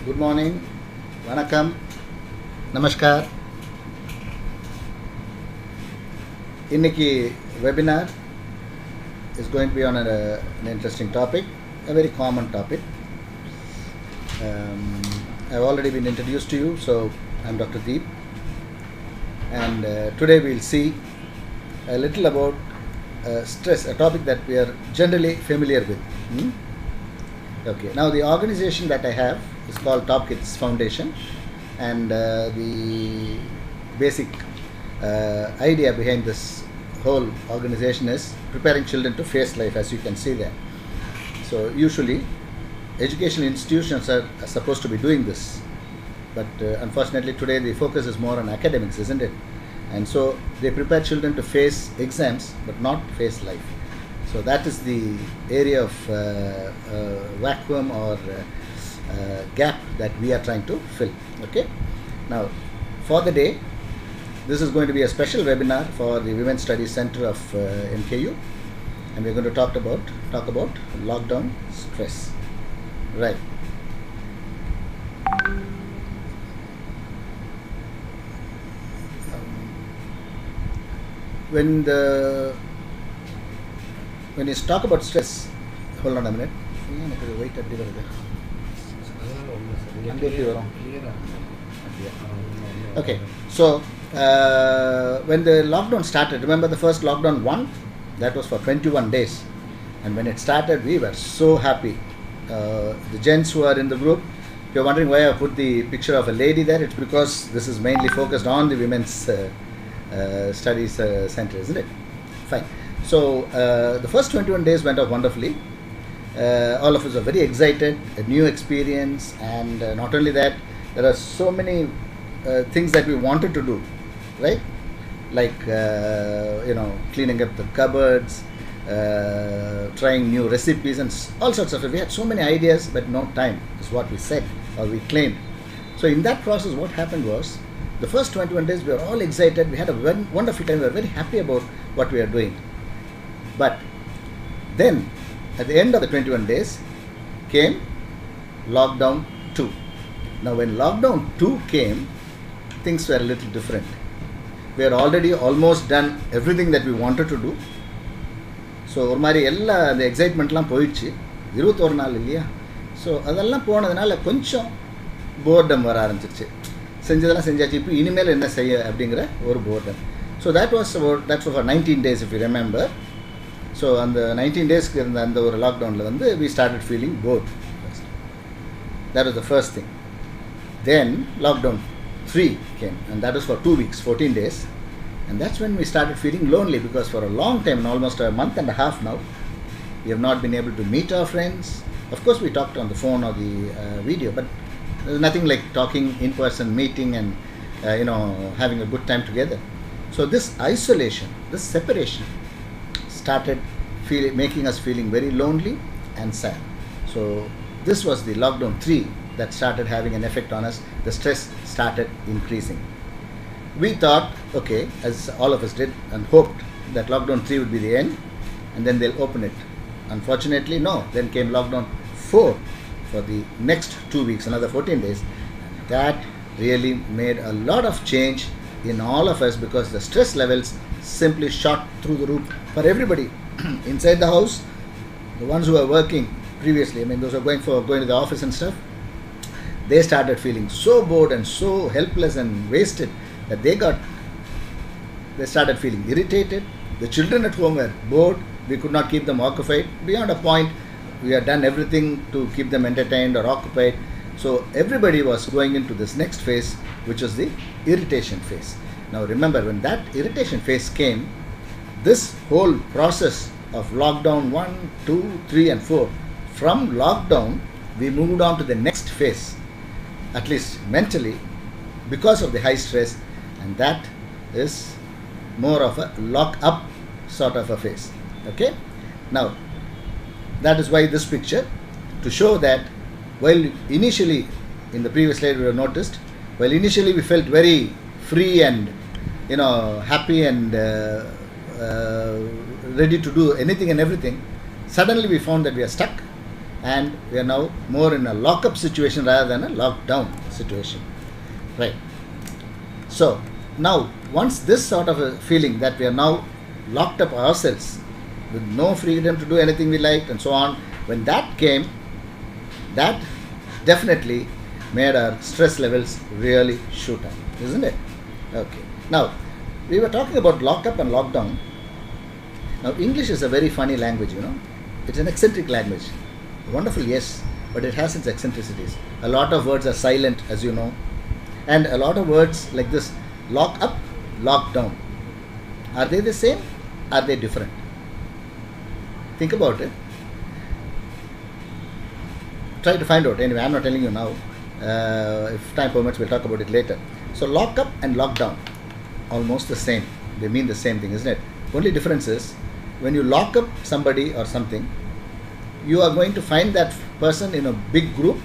Good morning, Vanakkam, Namaskar. Inniki webinar is going to be on an interesting topic, a very common topic. I've already been introduced to you, so I'm Dr.Dheep, and today we'll see a little about stress, a topic that we are generally familiar with. Okay, now the organization that I have is called TOPKIDS Foundation, and the basic idea behind this whole organization is preparing children to face life, as you can see there. So usually educational institutions are supposed to be doing this, but unfortunately today the focus is more on academics, isn't it? And so they prepare children to face exams but not face life. So that is the area of vacuum or gap that we are trying to fill. Okay, now for the day, this is going to be a special webinar for the Women's Studies Center of MKU, and we're going to talk about lockdown stress. Right. When you talk about stress, hold on a minute. Wait at the okay, so when the lockdown started, remember the first lockdown 1? That was for 21 days. And when it started, we were so happy. The gents who are in the group, if you're wondering why I put the picture of a lady there, it's because this is mainly focused on the Women's Studies Center, isn't it? Fine. So the first 21 days went off wonderfully. All of us are very excited, a new experience, and not only that, there are so many things that we wanted to do, right? Like cleaning up the cupboards, trying new recipes, and all sorts of stuff. We had so many ideas, but no time, is what we said or we claimed. So in that process, what happened was, the first 21 days we were all excited. We had a wonderful time. We were very happy about what we are doing. But then, at the end of the 21 days, came lockdown 2. Now when lockdown 2 came, things were a little different. We had already almost done everything that we wanted to do. So ஒரு மாதிரி எல்லா அந்த எக்ஸைட்மெண்ட்லாம் போயிடுச்சு. 21 நாள் இல்லையா? So அதெல்லாம் போனதுனால கொஞ்சம் போர்டம் வர ஆரம்பிச்சிருச்சு. செஞ்சதெல்லாம் செஞ்சாச்சு, இப்போ இனிமேல் என்ன செய்ய அப்படிங்கிற ஒரு boredom. So that's for 19 days if you remember. So அந்த 19 டேஸ்க்கு இருந்த அந்த ஒரு லாக்டவுனில் வந்து we started feeling bored. That was the first thing. Then lockdown 3 came, and that was for 2 weeks, 14 days. And that's when we started feeling lonely, because for a long time, almost a month and a half now, we have not been able to meet our friends. Of course, we talked on the phone or the video, but there's nothing like talking in person, meeting, and having a good time together. So this isolation, this separation, started making us feeling very lonely and sad. So this was the lockdown 3 that started having an effect on us. The stress started increasing. We thought, okay, as all of us did, and hoped that lockdown 3 would be the end, and then they'll open it. Unfortunately, no. Then came lockdown 4 for the next 2 weeks, another 14 days. That really made a lot of change in all of us, because the stress levels simply shot through the roof for everybody. Inside the house, the ones who were working previously, those who are going to the office and stuff, they started feeling so bored and so helpless and wasted that they started feeling irritated. The children at home were bored. We could not keep them occupied. Beyond a point, we had done everything to keep them entertained or occupied. So everybody was going into this next phase, which was the irritation phase. Now remember, when that irritation phase came, this whole process of lockdown 1, 2, 3 and 4, from lockdown we moved on to the next phase, at least mentally, because of the high stress, and that is more of a lock up sort of a phase. Okay, now that is why this picture, to show that while initially in the previous slide we have noticed, while initially we felt very free and happy and ready to do anything and everything, suddenly we found that we are stuck and we are now more in a lock-up situation rather than a lockdown situation, right? So now, once this sort of a feeling that we are now locked up ourselves with no freedom to do anything we liked and so on, when that came, that definitely made our stress levels really shoot up, isn't it? Okay. Now, we were talking about lock-up and lockdown. Now, English is a very funny language, you know. It's an eccentric language. Wonderful, yes, but it has its eccentricities. A lot of words are silent, as you know, and a lot of words like this, lock up, lock down. Are they the same? Are they different? Think about it. Try to find out. Anyway, I'm not telling you now. If time permits, we'll talk about it later. So, lock up and lock down, almost the same. They mean the same thing, isn't it? Only difference is, when you lock up somebody or something, you are going to find that person in a big group,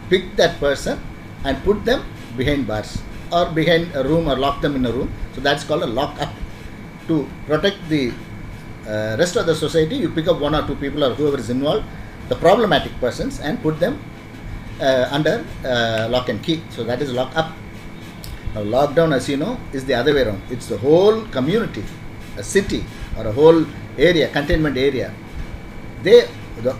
pick that person and put them behind bars or behind a room or lock them in a room. So that's called a lock up. To protect the rest of the society, you pick up one or two people or whoever is involved, the problematic persons, and put them under lock and key. So that is lock up. Now, lockdown, as you know, is the other way around. It's the whole community, a city or a whole area, containment area.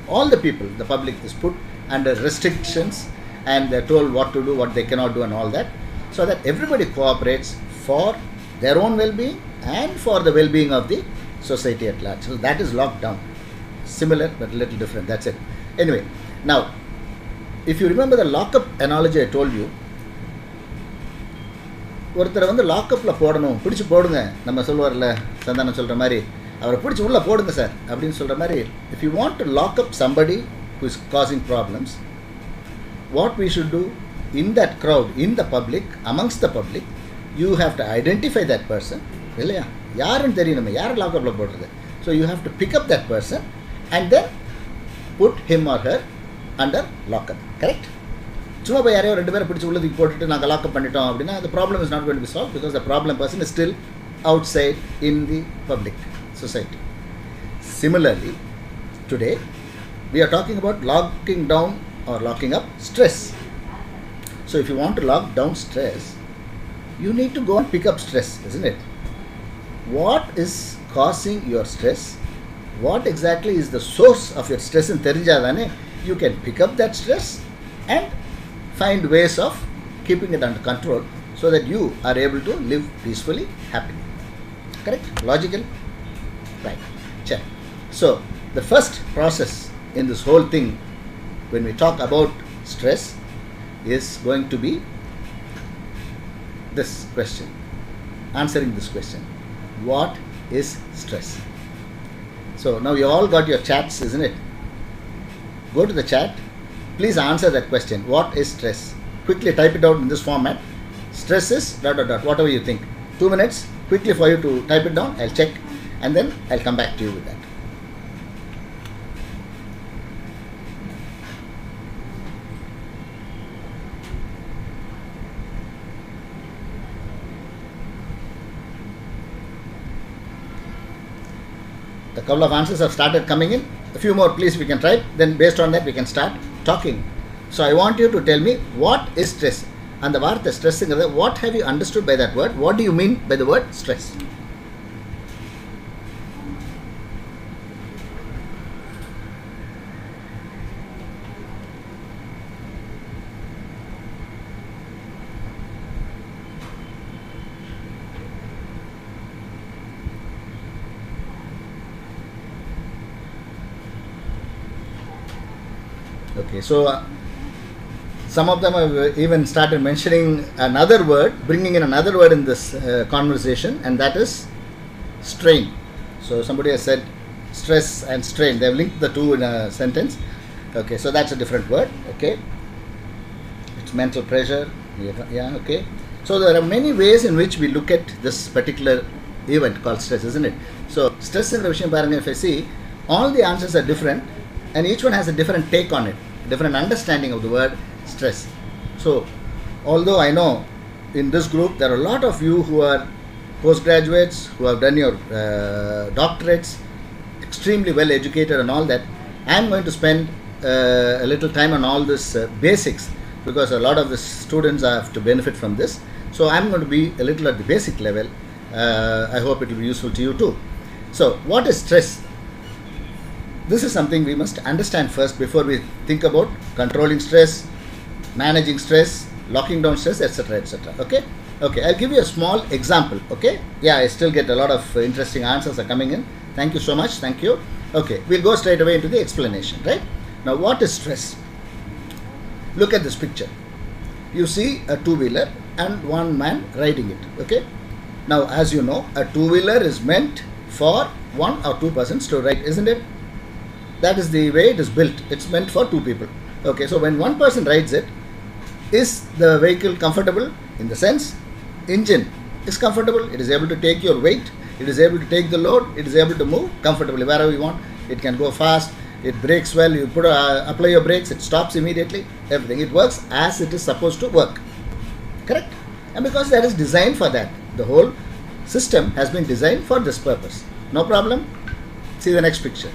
All the people, the public, is put under restrictions, and they're told what to do, what they cannot do, and all that, so that everybody cooperates for their own well-being and for the well-being of the society at large. So that is lockdown. Similar but a little different. That's it. Anyway, now, if you remember the lock-up analogy I told you, ஒருத்தரை வந்து லாக்அப்பில் போடணும், பிடிச்சி போடுங்க, நம்ம சொல்லுவார்ல சந்தானம் சொல்கிற மாதிரி, அவரை பிடிச்சி உள்ளே போடுங்க சார் அப்படின்னு சொல்கிற மாதிரி. If you want to lock up somebody who is causing problems, what we should do in that crowd, in the public, amongst the public, you have to identify that person. இல்லையா, யாருன்னு தெரியும், நம்ம யாரை லாக்அப்பில் போடுறது. So you have to pick up that person and then put him or her under lockup. Correct? சும்மா போய் யாரையோ ரெண்டு பேரை பிடிச்சி உள்ளதுக்கு போட்டுட்டு நாங்கள் லாக்அப் பண்ணிட்டோம் அப்படின்னா, the problem is not going to be solved because the problem person is still outside in the public society. Similarly, today we are talking about locking down or locking up stress. So if you want to lock down stress, you need to go and pick up stress, isn't it? What is causing your stress? What exactly is the source of your stress in therinjadane you can pick up that stress and find ways of keeping it under control so that you are able to live peacefully, happily. Correct? Logical? Right. Check. So, the first process in this whole thing when we talk about stress is going to be this question. Answering this question. What is stress? So, now you all got your chats, isn't it? Go to the chat. Please answer that question. What is stress? Quickly type it out in this format. Stress is ... whatever you think. 2 minutes quickly for you to type it down. I'll check and then I'll come back to you with that. A couple of answers have started coming in. A few more, please, we can type. Then based on that, we can start talking. So I want you to tell me, what is stress? And the word stress, what have you understood by that word? What do you mean by the word stress? Okay, so some of them have even started mentioning another word, bringing in another word in this conversation, and that is strain. So somebody has said stress and strain. They have linked the two in a sentence. Okay, so that's a different word. Okay, it's mental pressure. Yeah, okay. So there are many ways in which we look at this particular event called stress, isn't it? So stress in the Vishయం Paranga, if I see, all the answers are different, and each one has a different take on it, different understanding of the word stress. So although I know in this group there are a lot of you who are postgraduates, who have done your doctorates, extremely well educated and all that, I am going to spend a little time on all this basics, because a lot of the students have to benefit from this. So I'm going to be a little at the basic level. I hope it will be useful to you too. So what is stress? This is something we must understand first before we think about controlling stress, managing stress, locking down stress, etc., etc. Okay? Okay, I'll give you a small example. Okay? Yeah, I still get a lot of interesting answers are coming in. Thank you so much. Thank you. Okay, we'll go straight away into the explanation, right? Now, what is stress? Look at this picture. You see a two-wheeler and one man riding it. Okay? Now, as you know, a two-wheeler is meant for one or two persons to ride, isn't it? That is the way it is built. It's meant for two people. Okay, so when one person rides it, is the vehicle comfortable? In the sense, engine is comfortable. It is able to take your weight. It is able to take the load. It is able to move comfortably wherever you want. It can go fast. It brakes well. You apply your brakes. It stops immediately. Everything. It works as it is supposed to work. Correct? And because that is designed for that, the whole system has been designed for this purpose. No problem. See the next picture.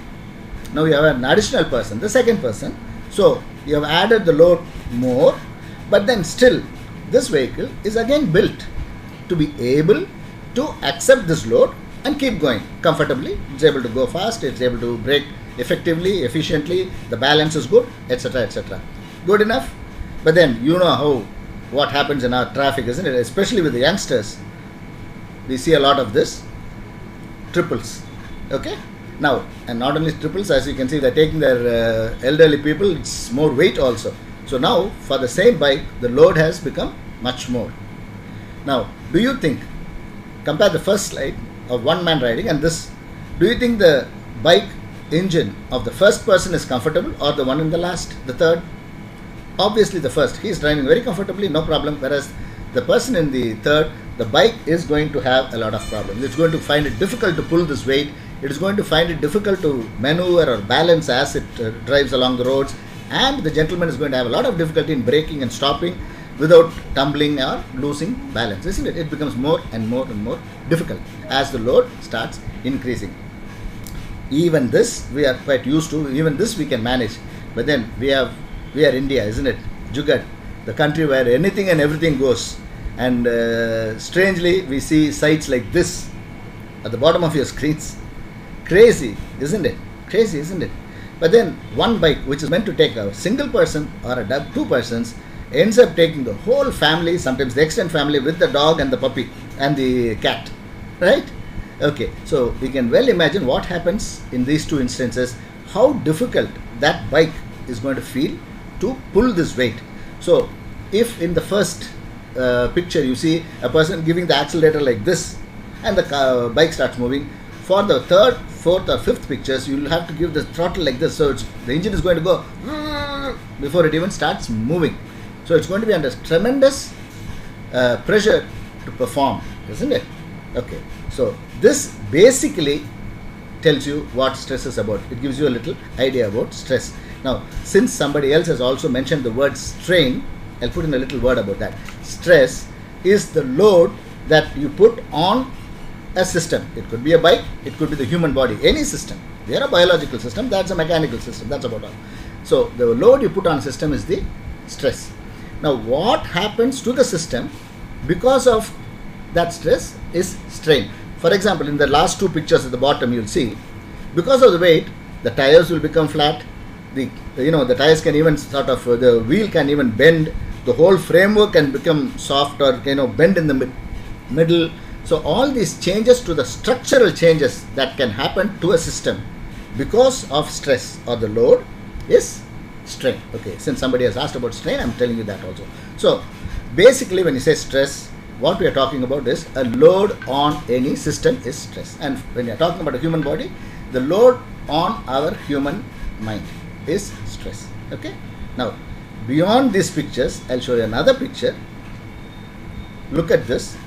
Now you have an additional person, the second person. So you have added the load more, but then still this vehicle is again built to be able to accept this load and keep going comfortably. It's able to go fast, it's able to brake effectively, efficiently, the balance is good, etc., etc. Good enough? But then you know what happens in our traffic, isn't it? Especially with the youngsters. We see a lot of this. Triples. Okay? Now, and not only triples, as you can see, they're taking their elderly people, it's more weight also. So now, for the same bike, the load has become much more. Now, do you think, compare the first slide of one man riding and this, do you think the bike engine of the first person is comfortable or the one in the last, the third? Obviously the first. He is driving very comfortably, no problem, whereas the person in the third, the bike is going to have a lot of problems. It's going to find it difficult to pull this weight. It is going to find it difficult to maneuver or balance as it drives along the roads, and the gentleman is going to have a lot of difficulty in braking and stopping without tumbling or losing balance, isn't it? It becomes more and more and more difficult as the load starts increasing. Even this we are quite used to, even this we can manage, but then we are India, isn't it? Jugaad, the country where anything and everything goes, and strangely we see sites like this at the bottom of your screens. Crazy, isn't it? Crazy, isn't it? But then one bike which is meant to take a single person or two persons ends up taking the whole family, sometimes the extended family with the dog and the puppy and the cat, right? Okay, so we can well imagine what happens in these two instances, how difficult that bike is going to feel to pull this weight. So if in the first picture you see a person giving the accelerator like this and the bike starts moving, for the third, fourth or fifth pictures you will have to give the throttle like this, so the engine is going to go before it even starts moving. So it's going to be under tremendous pressure to perform, isn't it? Okay, so this basically tells you what stress is about. It gives you a little idea about stress. Now, since somebody else has also mentioned the word strain, I'll put in a little word about that. Stress is the load that you put on a system. It could be a bike, it could be the human body, any system. They are a biological system, that's a mechanical system, that's about all. So the load you put on a system is the stress. Now what happens to the system because of that stress is strain. For example, in the last two pictures at the bottom you'll see, because of the weight, the tires will become flat, the tires can even the wheel can even bend, the whole framework can become soft or bend in the middle. So all these changes to the structural changes that can happen to a system because of stress or the load is strain. Okay, since somebody has asked about strain, I'm telling you that also. So basically when you say stress, what we are talking about is a load on any system is stress. And when you are talking about a human body, the load on our human mind is stress. Okay. Now beyond these pictures, I'll show you another picture. Look at this.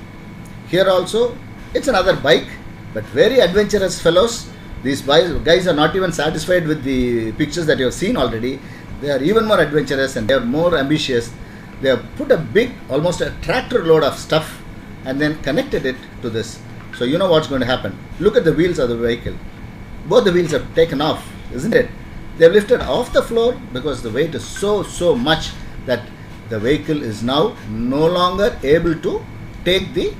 Here also, it's another bike, but very adventurous fellows. These guys are not even satisfied with the pictures that you have seen already. They are even more adventurous and they are more ambitious. They have put a big, almost a tractor load of stuff and then connected it to this. So you know what's going to happen. Look at the wheels of the vehicle. Both the wheels are taken off, isn't it? They've lifted off the floor because the weight is so much that the vehicle is now no longer able to take the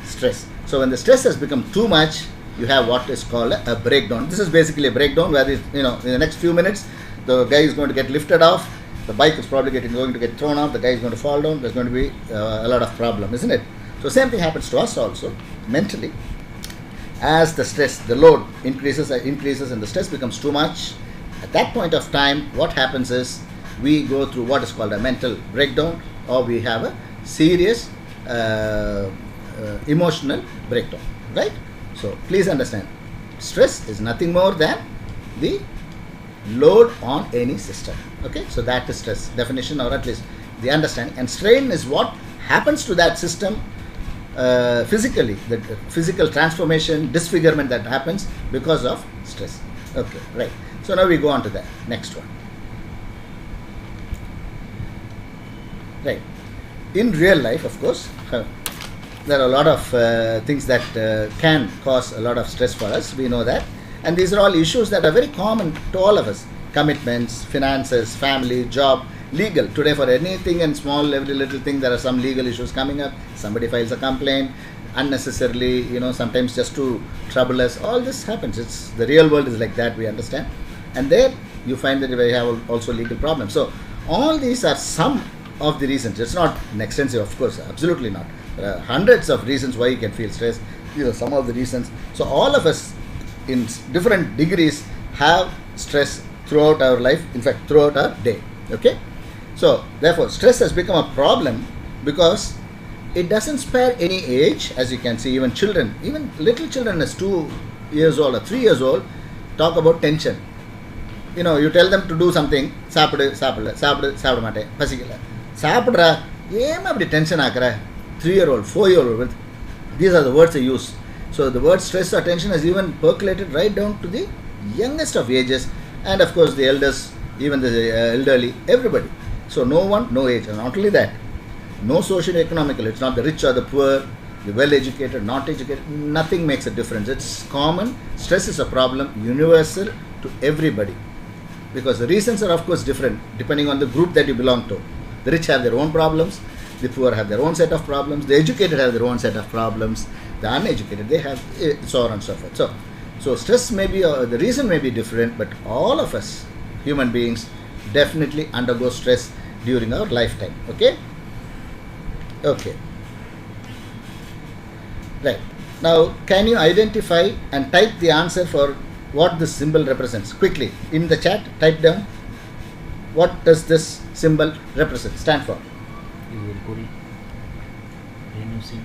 stress. So when the stress has become too much, you have what is called a breakdown. This is basically a breakdown where in the next few minutes the guy is going to get lifted off, the bike is probably going to get thrown off, the guy is going to fall down, there's going to be a lot of problem, isn't it? So same thing happens to us also mentally. As the stress, the load increases and the stress becomes too much, at that point of time what happens is we go through what is called a mental breakdown, or we have a serious emotional breakdown, right? So please understand, stress is nothing more than the load on any system. Okay, so that is stress definition, or at least the understanding. And strain is what happens to that system physically, the physical transformation, disfigurement that happens because of stress. Okay, right. So now we go on to the next one. Right. In real life, of course, there are a lot of things that can cause a lot of stress for us. We know that. And these are all issues that are very common to all of us. Commitments, finances, family, job, legal. Today for anything and small, every little thing, there are some legal issues coming up. Somebody files a complaint unnecessarily, sometimes just to trouble us. All this happens. The real world is like that, we understand. And there you find that we have also legal problems. So all these are some of the reasons. It's not an extensive, of course, absolutely not. There are hundreds of reasons why you can feel stress. These are some of the reasons. So all of us in different degrees have stress throughout our life, in fact throughout our day. Okay, so therefore stress has become a problem because it doesn't spare any age. As you can see, even children, even little children as 2 years old or 3 years old, talk about tension. You tell them to do something, சாப்பிட மாட்டேன், பசிக்கல, சாப்பிடுறா, ஏன் அப்படி tension ஆக்குற, 3-year-old, 4-year-old, these are the words they use. So the word stress or tension has even percolated right down to the youngest of ages, and of course the elders, even the elderly, everybody. So no one, no age. And not only that, no socio-economical, it's not the rich or the poor, the well-educated, not educated, nothing makes a difference. It's common. Stress is a problem, universal to everybody, because the reasons are of course different depending on the group that you belong to. The rich have their own problems, the poor have their own set of problems, the educated have their own set of problems, the uneducated, they have so on and so forth. So stress may be, the reason may be different, but all of us, human beings, definitely undergo stress during our lifetime. Okay? Okay. Right. Now, can you identify and type the answer for what this symbol represents? Quickly, in the chat, type down, what does this symbol represent, stand for? You will put it reducing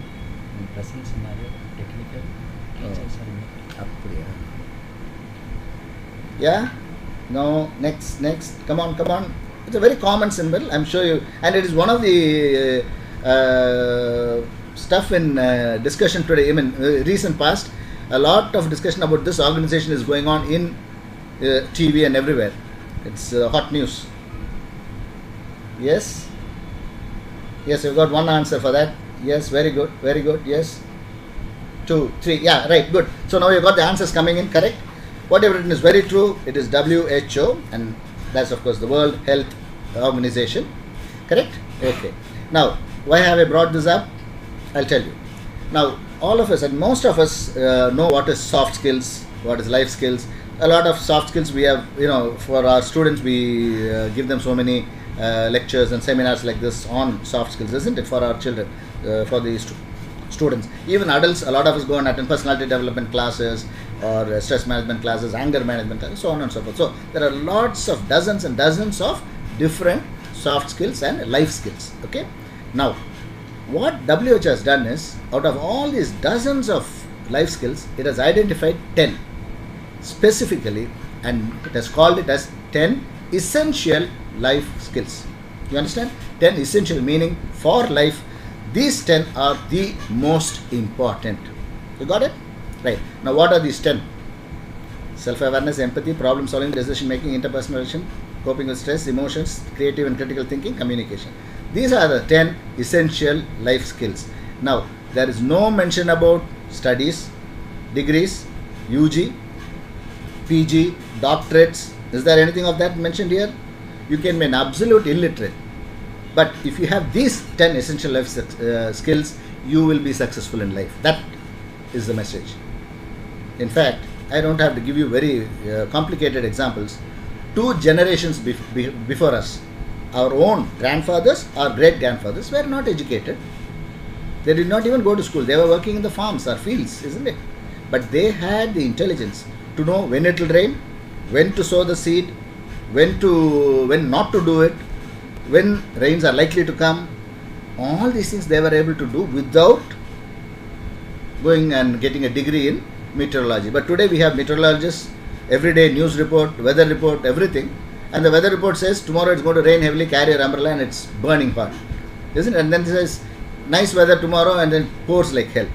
in present scenario, technical, teachers are yeah? No, next, come on. It's a very common symbol, I'm sure you, and it is one of the stuff in discussion today, even recent past. A lot of discussion about this organization is going on in TV and everywhere. It's hot news. Yes, you've got one answer for that. Yes, very good. Yes, 2, 3, yeah, right, good. So now you've got the answers coming in, correct? Whatever it is very true, it is WHO, and that's of course the World Health Organization, correct? Okay. Now, why have I brought this up? I'll tell you. Now, all of us and most of us know what is soft skills, what is life skills. A lot of soft skills we have, for our students, we give them so many lectures and seminars like this on soft skills, isn't it, for our children, for the students. Even adults, a lot of us go and attend personality development classes or stress management classes, anger management classes, so on and so forth. So there are lots of dozens and dozens of different soft skills and life skills. Okay. Now, what WHO has done is, out of all these dozens of life skills, it has identified 10 specifically, and it has called it as 10 essential life skills. You understand? 10 essential meaning for life. These 10 are the most important. You got it? Right. Now, what are these 10? Self-awareness, empathy, problem-solving, decision-making, interpersonal relation, coping with stress, emotions, creative and critical thinking, communication. These are the 10 essential life skills. Now, there is no mention about studies, degrees, UG, PG, doctorates, Is there anything of that mentioned here? You can be an absolute illiterate, but if you have these 10 essential life skills, you will be successful in life. That is the message. In fact, I don't have to give you very complicated examples. 2 generations before us, our own grandfathers or great grandfathers were not educated. They did not even go to school. They were working in the farms or fields, isn't it? But they had the intelligence to know when it will rain, when to sow the seed, when not to do it, when rains are likely to come. All these things they were able to do without going and getting a degree in meteorology. But today we have meteorologists, everyday news report, weather report, everything, and the weather report says tomorrow it's going to rain heavily, carry your umbrella, and it's burning hot, isn't it? And then it says nice weather tomorrow, and then pours like hell.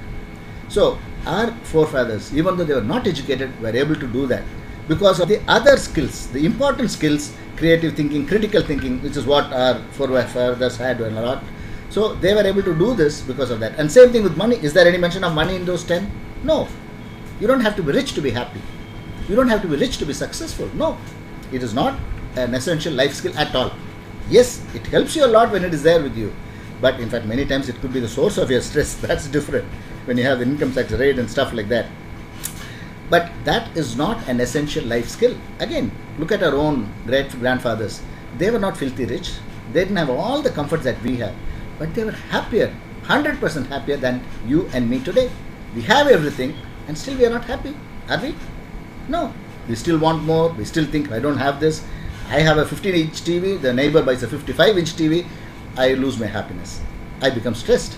So our forefathers, even though they were not educated, were able to do that because of the other skills, the important skills: creative thinking, critical thinking, which is what our forefathers had a lot. So they were able to do this because of that. And same thing with money. Is there any mention of money in those 10? No. You don't have to be rich to be happy. You don't have to be rich to be successful. No. It is not an essential life skill at all. Yes, it helps you a lot when it is there with you. But in fact, many times it could be the source of your stress. That's different when you have the income tax rate and stuff like that. But that is not an essential life skill. Again, look at our own great grandfathers. They were not filthy rich. They didn't have all the comforts that we have. But they were happier, 100% happier than you and me today. We have everything and still we are not happy. Are we? No. We still want more. We still think, I don't have this. I have a 15-inch TV. The neighbor buys a 55-inch TV. I lose my happiness. I become stressed.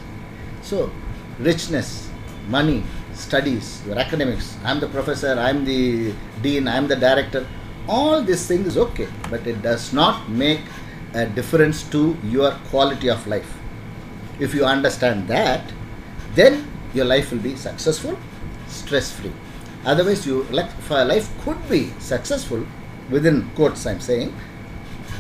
So, richness, money, studies, your academics, I'm the professor, I'm the dean, I'm the director. All these things is okay. But it does not make a difference to your quality of life. If you understand that, then your life will be successful, stress-free. Otherwise, your life could be successful, within quotes I'm saying,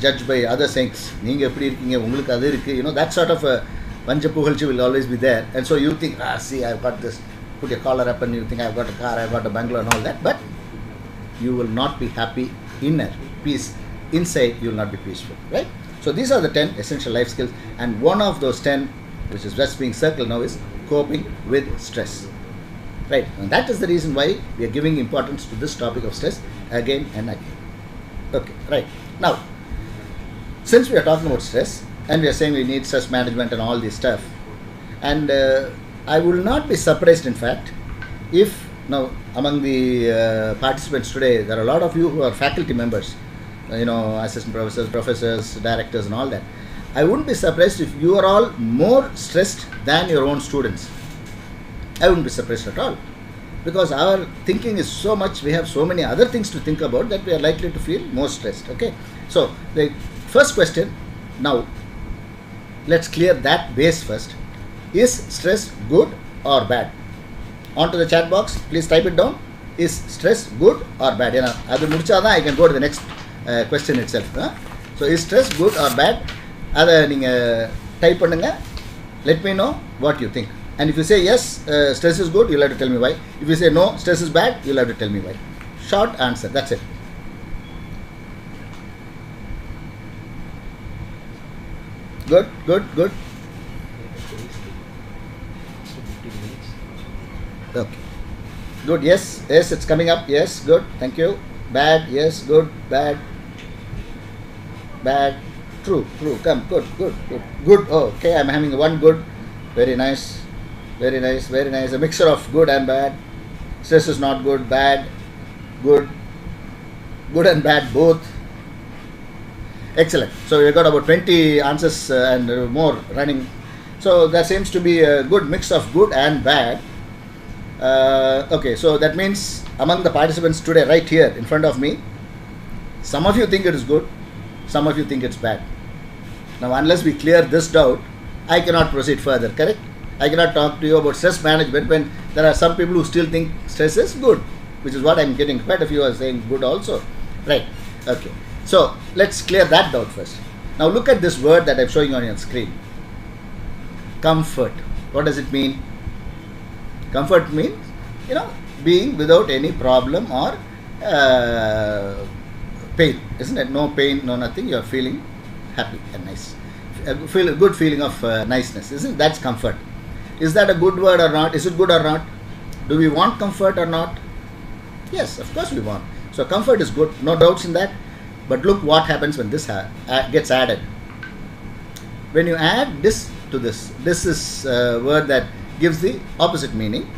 judged by other sayings. You know, that sort of a Panchapuhalchi will always be there. And so you think, see, I've got this, put your collar up and you think, I've got a car, I've got a bungalow and all that. But you will not be happy inner peace. Inside, you will not be peaceful, right? So these are the 10 essential life skills. And one of those 10, which is just being circled now, is coping with stress. Right? And that is the reason why we are giving importance to this topic of stress again and again. Okay, right. Now, since we are talking about stress, and we are saying we need stress management and all this stuff, and I will not be surprised, in fact, if now among the participants today, there are a lot of you who are faculty members, you know, assistant professors, directors and all that. I wouldn't be surprised if you are all more stressed than your own students. I wouldn't be surprised at all. Because our thinking is so much, we have so many other things to think about that we are likely to feel more stressed. Okay. So, the first question, now, let's clear that base first. Is stress good or bad? Onto the chat box, please type it down. Is stress good or bad? You know, I can go to the next question itself. So, is stress good or bad? Type pannunga. Let me know what you think. And if you say yes, stress is good, you'll have to tell me why. If you say no, stress is bad, you'll have to tell me why. Short answer, that's it. Good, good, good. Okay. Good, yes, yes, it's coming up. Yes, good, thank you. Bad, yes, good, bad. Bad, true, true, come, good, good, good, good. Oh, okay, I'm having one good. Very nice, very nice, very nice. A mixture of good and bad. Stress is not good, bad, good, good and bad both. Excellent. So we got about 20 answers and more running. So there seems to be a good mix of good and bad. Okay, so that means among the participants today, right here in front of me, some of you think it is good, some of you think it's bad. Now, unless we clear this doubt, I cannot proceed further, correct? I cannot talk to you about stress management when there are some people who still think stress is good, which is what I'm getting. Quite a few are saying good also. Right, okay. So, let's clear that doubt first. Now, look at this word that I'm showing on your screen. Comfort. What does it mean? Comfort means, you know, being without any problem or pain, isn't it? No pain, no nothing. You are feeling happy and nice. Feel a good feeling of niceness, isn't it? That's comfort. Is that a good word or not? Is it good or not? Do we want comfort or not? Yes, of course we want. So comfort is good, no doubts in that. But look what happens when this gets added. When you add this to this is a word that gives the opposite meaning.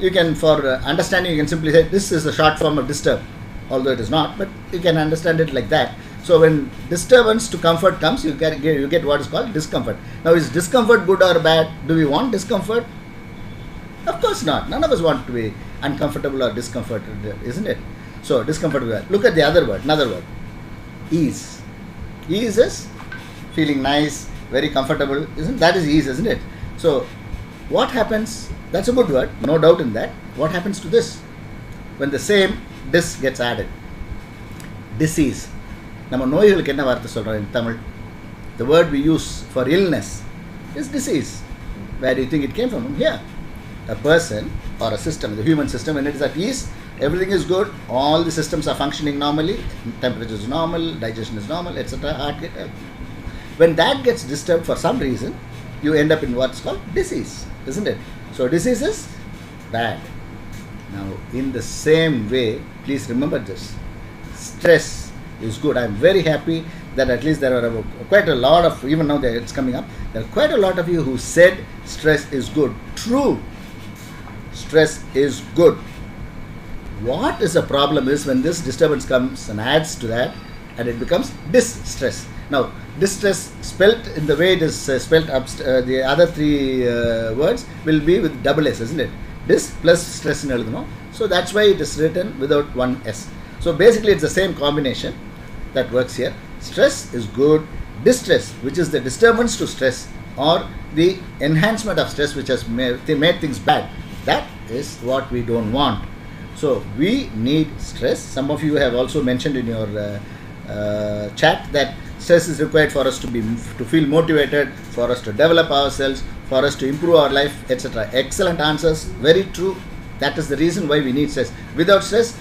You can, for understanding, you can simply say this is a short form of disturb, although it is not, but you can understand it like that. So when disturbance to comfort comes, you get what is called discomfort. Now, is discomfort good or bad? Do we want discomfort? Of course not. None of us want to be uncomfortable or discomforted, isn't it? So discomfort. Look at the other word, another word, ease. Ease is feeling nice, very comfortable, isn't that is ease, isn't it? So what happens? That's a good word, no doubt in that. What happens to this when the same dis gets added? Disease. நம்ம நோய்களுக்கு என்ன வார்த்தை சொல்றோம் in Tamil? The word we use for illness is disease. Where do you think it came from? Here. A person or a system, the human system, when it is at ease, everything is good, all the systems are functioning normally, temperature is normal, digestion is normal, etc. When that gets disturbed for some reason, you end up in what's called disease, isn't it? So disease is bad. Now, in the same way, please remember this. Stress is good. I am very happy that at least there are quite a lot of, even now that it's coming up, there are quite a lot of you who said stress is good. True. Stress is good. What is the problem is when this disturbance comes and adds to that, and it becomes distress. Now, distress spelt in the way it is spelt up, the other three words will be with double S, isn't it? Dis plus stress in eludhunom. So that's why it is written without one S. So basically it's the same combination that works here. Stress is good. Distress, which is the disturbance to stress or the enhancement of stress which has made things bad, that is what we don't want. So we need stress. Some of you have also mentioned in your chat that stress is required for us to feel motivated, for us to develop ourselves, for us to improve our life, etc. Excellent answers. Very true. That is the reason why we need stress. Without stress,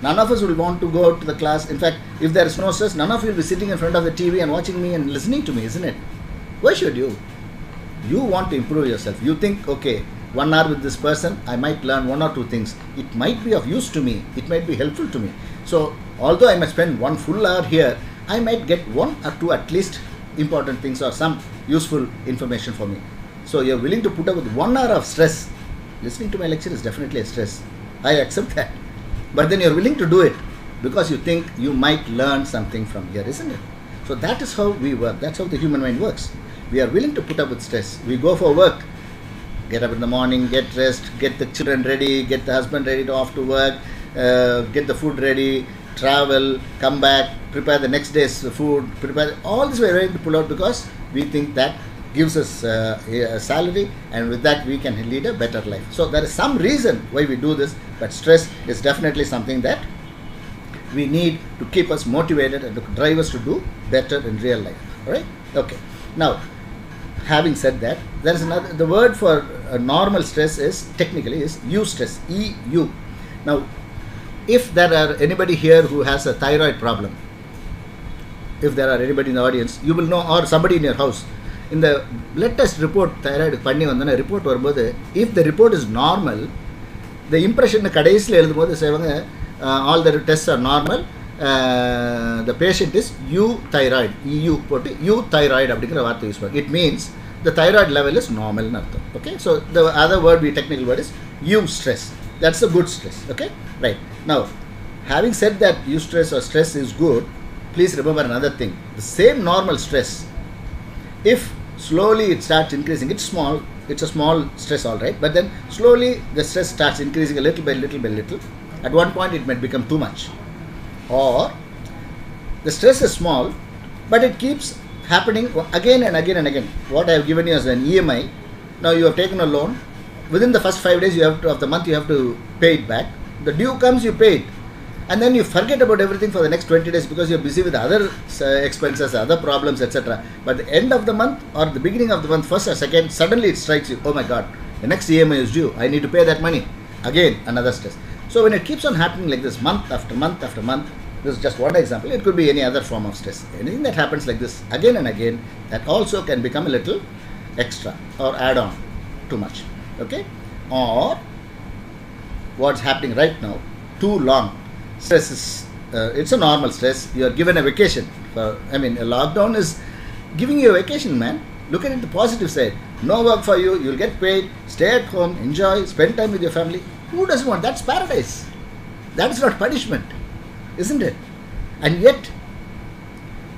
none of us will want to go out to the class. In fact, if there is no stress, none of you will be sitting in front of the TV and watching me and listening to me, isn't it? Why should you? You want to improve yourself. You think, okay, 1 hour with this person, I might learn 1 or 2 things. It might be of use to me. It might be helpful to me. So, although I might spend 1 full hour here, I might get 1 or 2 at least important things or some useful information for me. So, you're willing to put up with 1 hour of stress. Listening to my lecture is definitely a stress. I accept that. But then you're willing to do it because you think you might learn something from here, isn't it? So, that is how we work. That's how the human mind works. We are willing to put up with stress. We go for work. Get up in the morning, get dressed, get the children ready, get the husband ready to off to work, get the food ready, travel, come back, prepare the next day's food, prepare all this we are ready to pull out because we think that gives us a salary, and with that we can lead a better life. So there is some reason why we do this, but stress is definitely something that we need to keep us motivated and to drive us to do better in real life. Alright? Okay. Now, having said that, there is another, the word for normal stress is technically is eustress, EU. Now, if there are anybody here who has a thyroid problem, if there are anybody in the audience, you will know, or somebody in your house, in the blood test report, thyroid panni vandana report varumbodhu, if the report is normal, the impression kadaisila eludhumbodhu sevanga all the tests are normal, the patient is euthyroid, EU potu euthyroid அப்படிங்கற வார்த்தை use பண்ணுங்க. It means the thyroid level is normal னு அர்த்தம். Okay, so the other word, we technical word is eustress. That's a good stress. Okay, right. Now, having said that eustress or stress is good, please remember another thing. The same normal stress, if slowly it starts increasing, it's a small stress, all right, but then slowly the stress starts increasing a little by little by little. At one point it might become too much. Or the stress is small, but it keeps happening again and again and again. What I have given you as an EMI, now you have taken a loan, within the first 5 days of the month you have to pay it back. The due comes, you pay it, and then you forget about everything for the next 20 days because you are busy with other expenses, other problems, etc. But the end of the month or the beginning of the month, first or second, suddenly it strikes you, oh my god, the next EMI is due, I need to pay that money. Again, another stress. So when it keeps on happening like this, month after month after month, This is just one example. It could be any other form of stress. Anything that happens like this again and again, that also can become a little extra or add on too much. Okay? Or what's happening right now, too long. Stress is, it's a normal stress. You are given a vacation. A lockdown is giving you a vacation, man. Look at it the positive side. No work for you, you'll get paid, stay at home, enjoy, spend time with your family. Who doesn't want? That's paradise. That's not punishment, isn't it? And yet,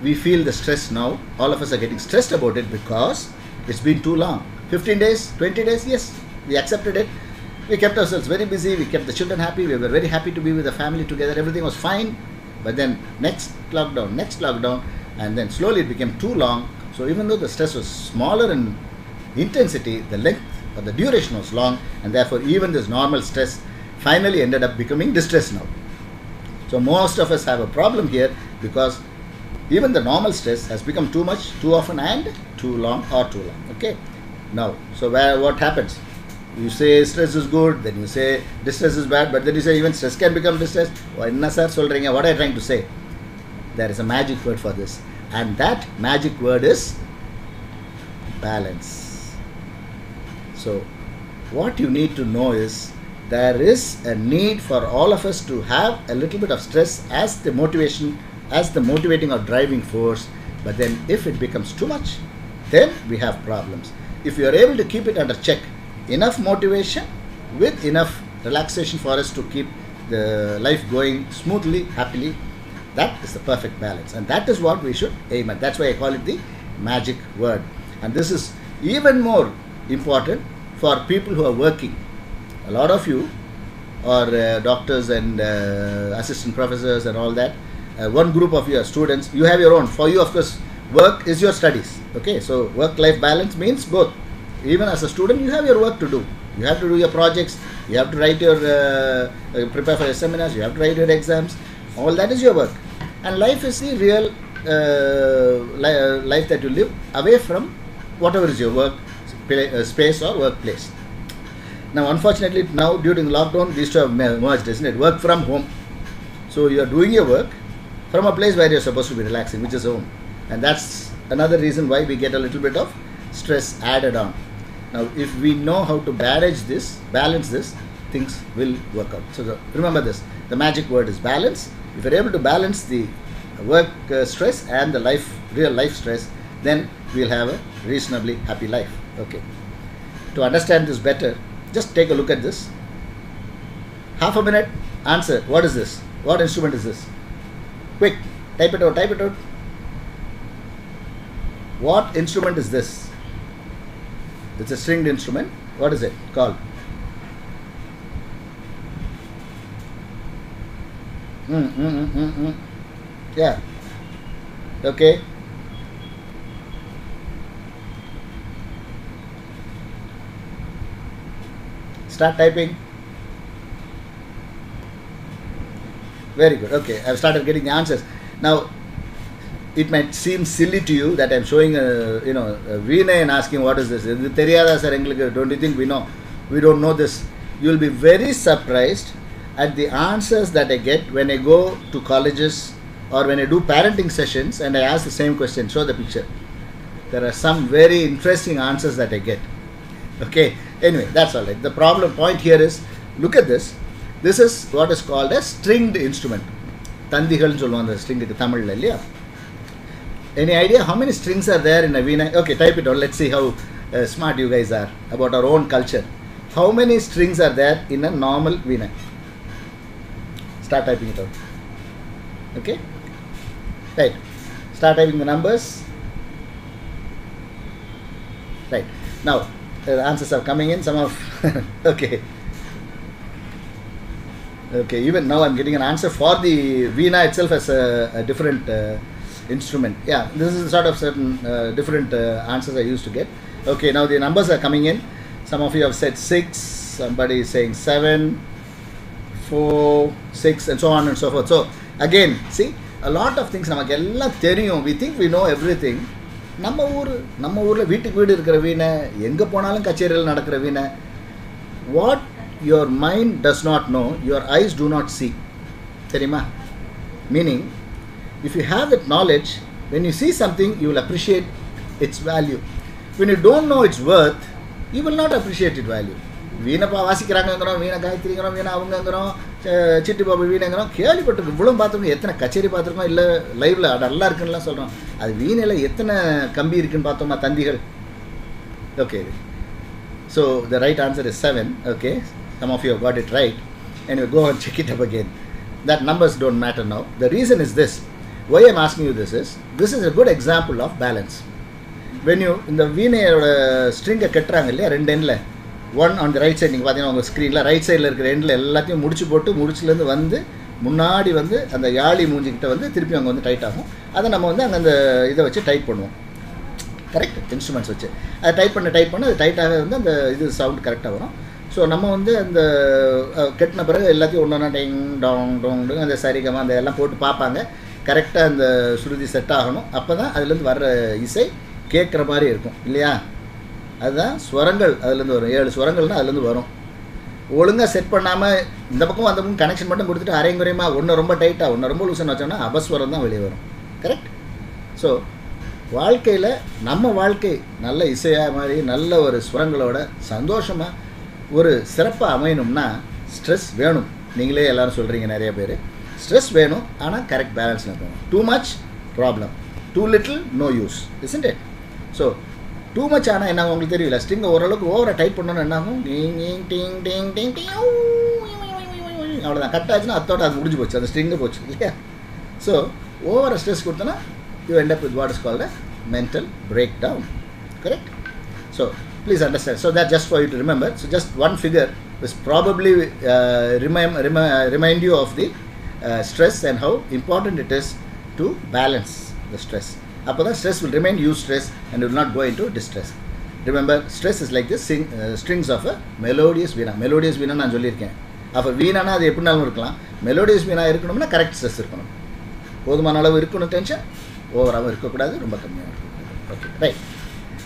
we feel the stress now. All of us are getting stressed about it because it's been too long. 15 days, 20 days, yes, we accepted it. We kept ourselves very busy, we kept the children happy, we were very happy to be with the family together, everything was fine. But then next lockdown, and then slowly it became too long. So even though the stress was smaller in intensity, the length or the duration was long, and therefore even this normal stress finally ended up becoming distress now. So most of us have a problem here because even the normal stress has become too much, too often, and too long. Okay. Now, so what happens? You say stress is good, then you say distress is bad, but then you say even stress can become distress. What are you trying to say? There is a magic word for this, and that magic word is balance. So what you need to know is there is a need for all of us to have a little bit of stress as the motivation, as the motivating or driving force. But then if it becomes too much, then we have problems. If you are able to keep it under check, enough motivation with enough relaxation for us to keep the life going smoothly, happily, that is the perfect balance. And that is what we should aim at. That's why I call it the magic word. And this is even more important for people who are working. A lot of you are doctors and assistant professors and all that. One group of you are students. You have your own. For you, of course, work is your studies. Okay, so work-life balance means both. Even as a student, you have your work to do. You have to do your projects. You have to write your, prepare for your seminars. You have to write your exams. All that is your work. And life is the real life that you live away from whatever is your work space or workplace. Now, unfortunately, now during lockdown, these two have merged, isn't it? Work from home. So you are doing your work from a place where you are supposed to be relaxing, which is home. And that's another reason why we get a little bit of stress added on. Now, if we know how to balance this, things will work out. So remember this, the magic word is balance. If you're able to balance the work stress and the real life stress, then we'll have a reasonably happy life. Okay. To understand this better, just take a look at this. Half a minute, answer. What is this? What instrument is this? Quick, type it out. What instrument is this? It's a stringed instrument. What is it called? Yeah. Okay. Start typing. Very good. Okay, I've started getting the answers. Now, it might seem silly to you that I'm showing a Veena and asking what is this. Don't you think we know? We don't know this. You'll be very surprised at the answers that I get when I go to colleges or when I do parenting sessions and I ask the same question. Show the picture. There are some very interesting answers that I get. Okay. Anyway, that's all right. The point here is, look at this. This is what is called a stringed instrument. Tandihal solluvaanga string idu Tamil la illaya. Any idea how many strings are there in a Veena? Okay, type it out. Let's see how smart you guys are about our own culture. How many strings are there in a normal Veena? Start typing it out. Okay? Right. Start typing the numbers. Right. Now, the answers are coming in. Some of... okay. Okay, even now I'm getting an answer for the Veena itself as a different instrument. Yeah, this is sort of certain different answers I used to get. Okay, now the numbers are coming in. Some of you have said 6, somebody is saying 7, 4, 6, and so on and so forth. So, again, see, a lot of things namakku ella theriyum. We think we know everything. நம்ம ஊர்ல வீட்டுக்கு வீடு இருக்கிற வீணை, எங்க போனாலும் கச்சேரியில் நடக்கிற வீணை. What your mind does not know, your eyes do not see. தெரியுமா? Meaning, if you have that knowledge, when you see something, you will appreciate its value. When you don't know its worth, you will not appreciate its value. வீணப்பா வாசிக்கிறாங்கிறோம், வீணை காயத்ரிங்கிறோம், வீணை அவங்கிறோம், city Babu வீணைங்கிறோம், கேள்விப்பட்டிருக்கோம். இவ்வளோ பார்த்துருக்கோம், எத்தனை கச்சேரி பார்த்துருக்கோம், இல்லை லைவில் நல்லா இருக்குன்னுலாம் சொல்கிறோம். அது வீணையில் எத்தனை கம்பி இருக்குன்னு பார்த்தோமா, தந்திகள். Okay, so the right answer is 7. Okay, some of you have got it right, and you go and check it up again. That numbers don't matter now. The reason is this. Why I'm asking you this is a good example of balance. When you in the வீணையோட ஸ்ட்ரிங்கை கட்டுறாங்க இல்லையா, ரெண்டு எண்டில், one on the right side, நீங்கள் பார்த்தீங்கன்னா உங்கள் ஸ்க்ரீனில் right சைடில் இருக்கிற எண்டில் எல்லாத்தையும் முடிச்சு போட்டு, முடிச்சுலேருந்து வந்து முன்னாடி வந்து அந்த யாழி மூஞ்சிக்கிட்ட வந்து திருப்பி அங்கே வந்து டைட் ஆகும். அதை நம்ம வந்து அங்கே அந்த இதை வச்சு டைட் பண்ணுவோம். கரெக்ட், இன்ஸ்ட்ருமெண்ட்ஸ் வச்சு அதை டைட் பண்ண அது டைட்டாகவே வந்து அந்த இது சவுண்ட் கரெக்டாக வரும். ஸோ நம்ம வந்து அந்த கட்டின பிறகு எல்லாத்தையும் ஒன்று ஒன்றா டிங் டாங் டோங் அந்த சரிகமாக அந்த எல்லாம் போட்டு பார்ப்பாங்க. கரெக்டாக அந்த சுருதி செட் ஆகணும். அப்போ தான் அதுலேருந்து வர்ற இசை கேட்குற மாதிரி இருக்கும் இல்லையா. அதுதான் ஸ்வரங்கள் அதுலேருந்து வரும். 7 ஸ்வரங்கள்னால் அதுலேருந்து வரும். ஒழுங்காக செட் பண்ணாமல் இந்த பக்கம் அந்த பக்கம் கனெக்ஷன் மட்டும் கொடுத்துட்டு அரைங்குறையமாக ஒன்று ரொம்ப டைட்டாக ஒன்று ரொம்ப லூசன் வச்சோம்னா அபஸ்வரம் தான் வெளியே வரும். கரெக்ட். ஸோ வாழ்க்கையில் நம்ம வாழ்க்கை நல்ல இசையாக மாதிரி நல்ல ஒரு ஸ்வரங்களோட சந்தோஷமாக ஒரு சிறப்பாக அமையணும்னா ஸ்ட்ரெஸ் வேணும். நீங்களே எல்லோரும் சொல்கிறீங்க நிறைய பேர். ஸ்ட்ரெஸ் வேணும், ஆனால் கரெக்ட் பேலன்ஸில் இருக்கணும். Too much problem, too little no use, isn't it? So too much ஆனால் என்ன உங்களுக்கு தெரியல, ஸ்ட்ரிங்கை ஓரளவுக்கு ஓவராக டைட் பண்ணணும்னு என்ன ஆகும், டிங் டிங் டிங் டிங் டிங் அவ்வளோதான். கட் ஆச்சுன்னா அதோட அது முடிஞ்சு போச்சு, அந்த ஸ்ட்ரிங்கு போச்சு இல்லையா. ஸோ ஓவராக ஸ்ட்ரெஸ் கொடுத்தோன்னா you end up with what is called a mental breakdown. Correct? So please understand. So that just for you to remember. So just one figure will probably remind you of the stress and how important it is to balance the stress. After that, stress will remain eustress and will not go into distress. Remember, stress is like this strings of a melodious veena. Melodious veena நான் சொல்லியிருக்கேன். அப்போ வீணானா அது எப்படினாலும் இருக்கலாம். Melodious வீணா இருக்கணும்னா correct stress இருக்கணும். போதுமான அளவு இருக்கணும் டென்ஷன், ஓவராகவும் இருக்கக்கூடாது, ரொம்ப கம்மியாக இருக்கக்கூடாது. Okay, right.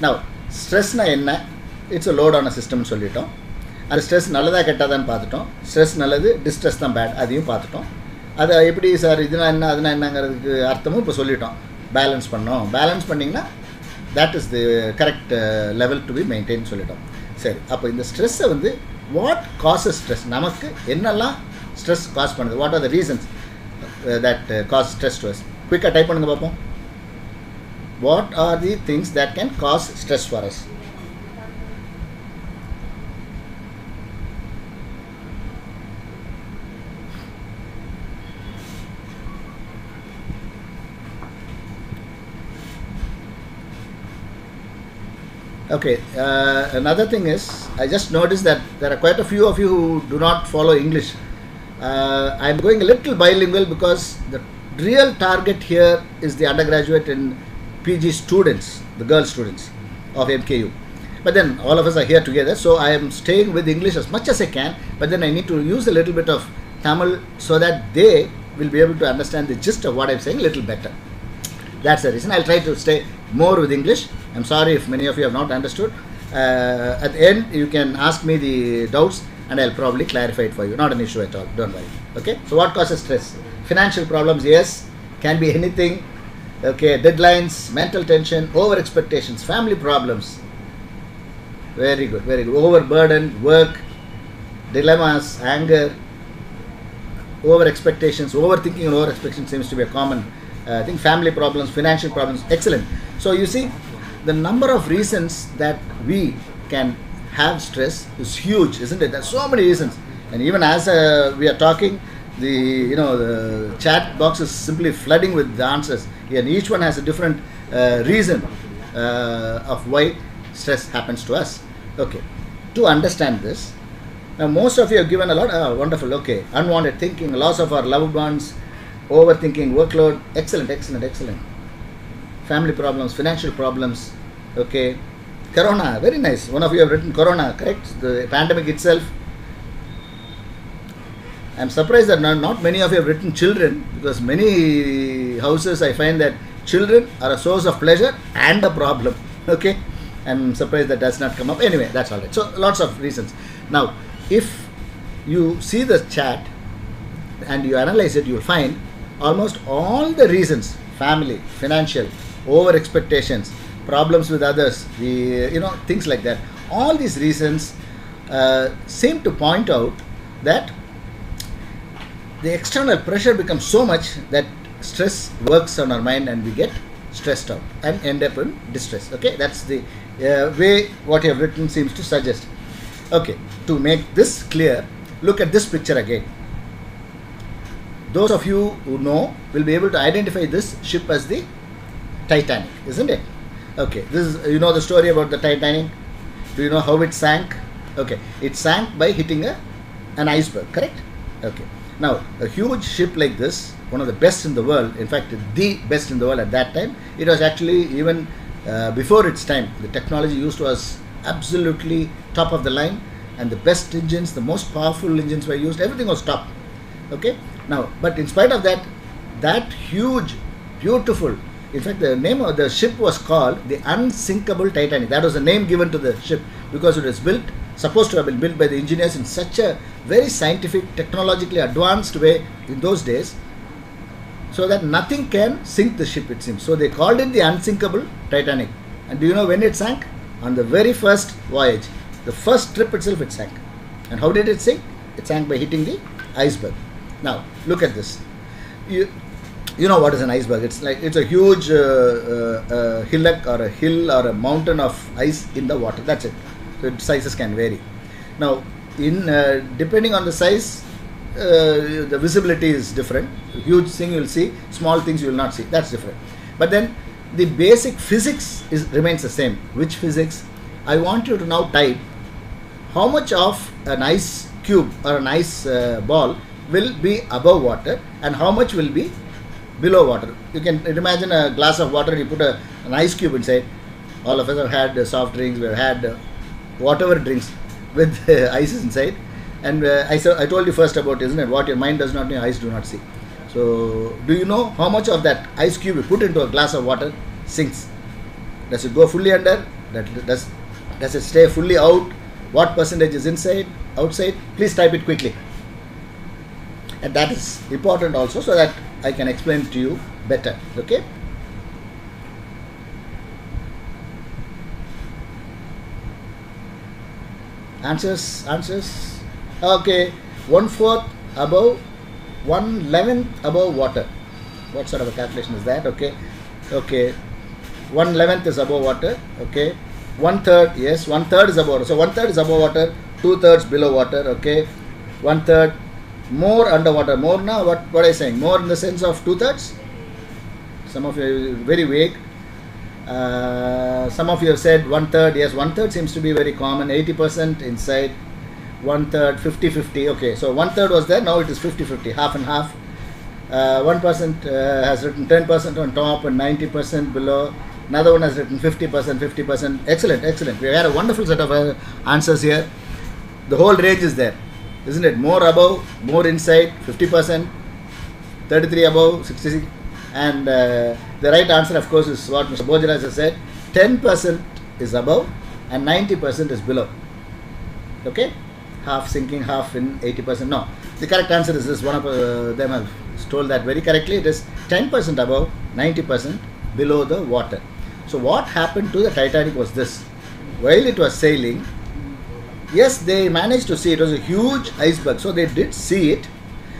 நவ் ஸ்ட்ரெஸ்னால் என்ன? இட்ஸ் அ லோட் ஆன சிஸ்டம்னு சொல்லிட்டோம். அது ஸ்ட்ரெஸ் நல்லதாக கெட்டாதான்னு பார்த்துட்டோம். ஸ்ட்ரெஸ் நல்லது, டிஸ்ட்ரெஸ் தான் பேட், அதையும் பார்த்துட்டோம். அதை எப்படி சார் இதுனா என்ன அதுனா என்னங்கிறதுக்கு அர்த்தமும் இப்போ சொல்லிட்டோம். பேலன்ஸ் பண்ணோம். பேலன்ஸ் பண்ணிங்கன்னா that is the correct level to be maintain சொல்லிட்டோம். சரி, அப்போ இந்த ஸ்ட்ரெஸ்ஸை வந்து வாட் காசஸ் ஸ்ட்ரெஸ், நமக்கு என்னெல்லாம் ஸ்ட்ரெஸ் காஸ் பண்ணுது, what are the reasons that cause stress to us? குயிக்காக டைப் பண்ணுங்க பார்ப்போம். What are the things that can cause stress for us? Okay, another thing is, I just noticed that there are quite a few of you who do not follow English. I am going a little bilingual because the real target here is the undergraduate and PG students, the girl students of MKU. But then all of us are here together, so I am staying with English as much as I can, but then I need to use a little bit of Tamil so that they will be able to understand the gist of what I am saying a little better. That's the reason. I'll try to stay more with English. I'm sorry if many of you have not understood. At the end, you can ask me the doubts and I'll probably clarify it for you. Not an issue at all, don't worry. Okay, so what causes stress? Financial problems, yes, can be anything. Okay, deadlines, mental tension, over expectations, family problems. Very good, very good. Overburden, work, dilemmas, anger, over expectations, overthinking and over expectations seems to be a common thing. Family problems, financial problems, excellent. So you see, the number of reasons that we can have stress is huge, isn't it? There's so many reasons, and even as we are talking, the chat box is simply flooding with the answers, and each one has a different reason of why stress happens to us. Okay, to understand this, now most of you have given a lot. Wonderful. Okay, unwanted thinking, loss of our loved ones, overthinking, workload, excellent, excellent, excellent. Family problems, financial problems. Okay, corona, very nice. One of you have written corona, correct? The pandemic itself. I'm surprised that not many of you have written children, because many houses I find that children are a source of pleasure and a problem. Okay, I'm surprised that does not come up. Anyway, that's all right. So lots of reasons. Now, if you see the chat and you analyze it, you will find almost all the reasons, family, financial, over expectations, problems with others, things like that, all these reasons seem to point out that the external pressure becomes so much that stress works on our mind and we get stressed out and end up in distress. Okay, that's the way what you have written seems to suggest. Okay, to make this clear, look at this picture again. Those of you who know will be able to identify this ship as the Titanic, isn't it? Okay, this is, you know the story about the Titanic. Do you know how it sank? Okay, it sank by hitting an iceberg, correct? Okay. Now, a huge ship like this, one of the best in the world, in fact, the best in the world at that time, it was actually even before its time. The technology used was absolutely top of the line, and the best engines, the most powerful engines were used, everything was top. Okay. Now, but in spite of that, that huge, beautiful, in fact, the name of the ship was called the Unsinkable Titanic. That was the name given to the ship because it was supposed to have been built by the engineers in such a very scientific, technologically advanced way in those days, so that nothing can sink the ship, it seems. So they called it the Unsinkable Titanic. And do you know when it sank? On the very first voyage. The first trip itself it sank. And how did it sink? It sank by hitting the iceberg. Now, look at this. You know what is an iceberg? It's a huge hillock or a hill or a mountain of ice in the water. That's it. So its sizes can vary. Now, depending on the size, the visibility is different. Huge thing you will see, small things you will not see. That's different. But then the basic physics remains the same. Which physics? I want you to now type how much of an ice cube or an ice ball will be above water and how much will be below water. You can imagine a glass of water, you put an ice cube inside. All of us have had soft drinks, we have had whatever drinks with ice inside. And I told you first about, isn't it, what your mind does not know, eyes do not see. So, do you know how much of that ice cube you put into a glass of water sinks? Does it go fully under? Does it stay fully out? What percentage is inside, outside? Please type it quickly. And that is important also, so that I can explain to you better. Okay? Answers. Okay, 1/4 above, 1/11 above water. What sort of a calculation is that? Okay, 1/11 is above water. Okay, 1/3, yes, 1/3 is above water. So 1/3 is above water, 2/3 below water. Okay, 1/3 more underwater. More now, what are you saying? More in the sense of 2/3? Some of you are very vague. Some of you have said 1/3. Yes, 1/3 seems to be very common. 80% inside, 1/3, 50-50. Okay, so 1/3 was there. Now it is 50-50, half and half. 1% has written 10% on top and 90% below. Another one has written 50%, 50%. Excellent. We had a wonderful set of answers here. The whole range is there, isn't it? More above, more inside, 50%, 33 above, 66. And the right answer, of course, is what Mr. Bhojaraj has said. 10% is above and 90% is below. Okay? Half sinking, half in, 80%. No. The correct answer is this. One of them have told that very correctly. It is 10% above, 90% below the water. So what happened to the Titanic was this. While it was sailing, yes, they managed to see it. It was a huge iceberg. So they did see it.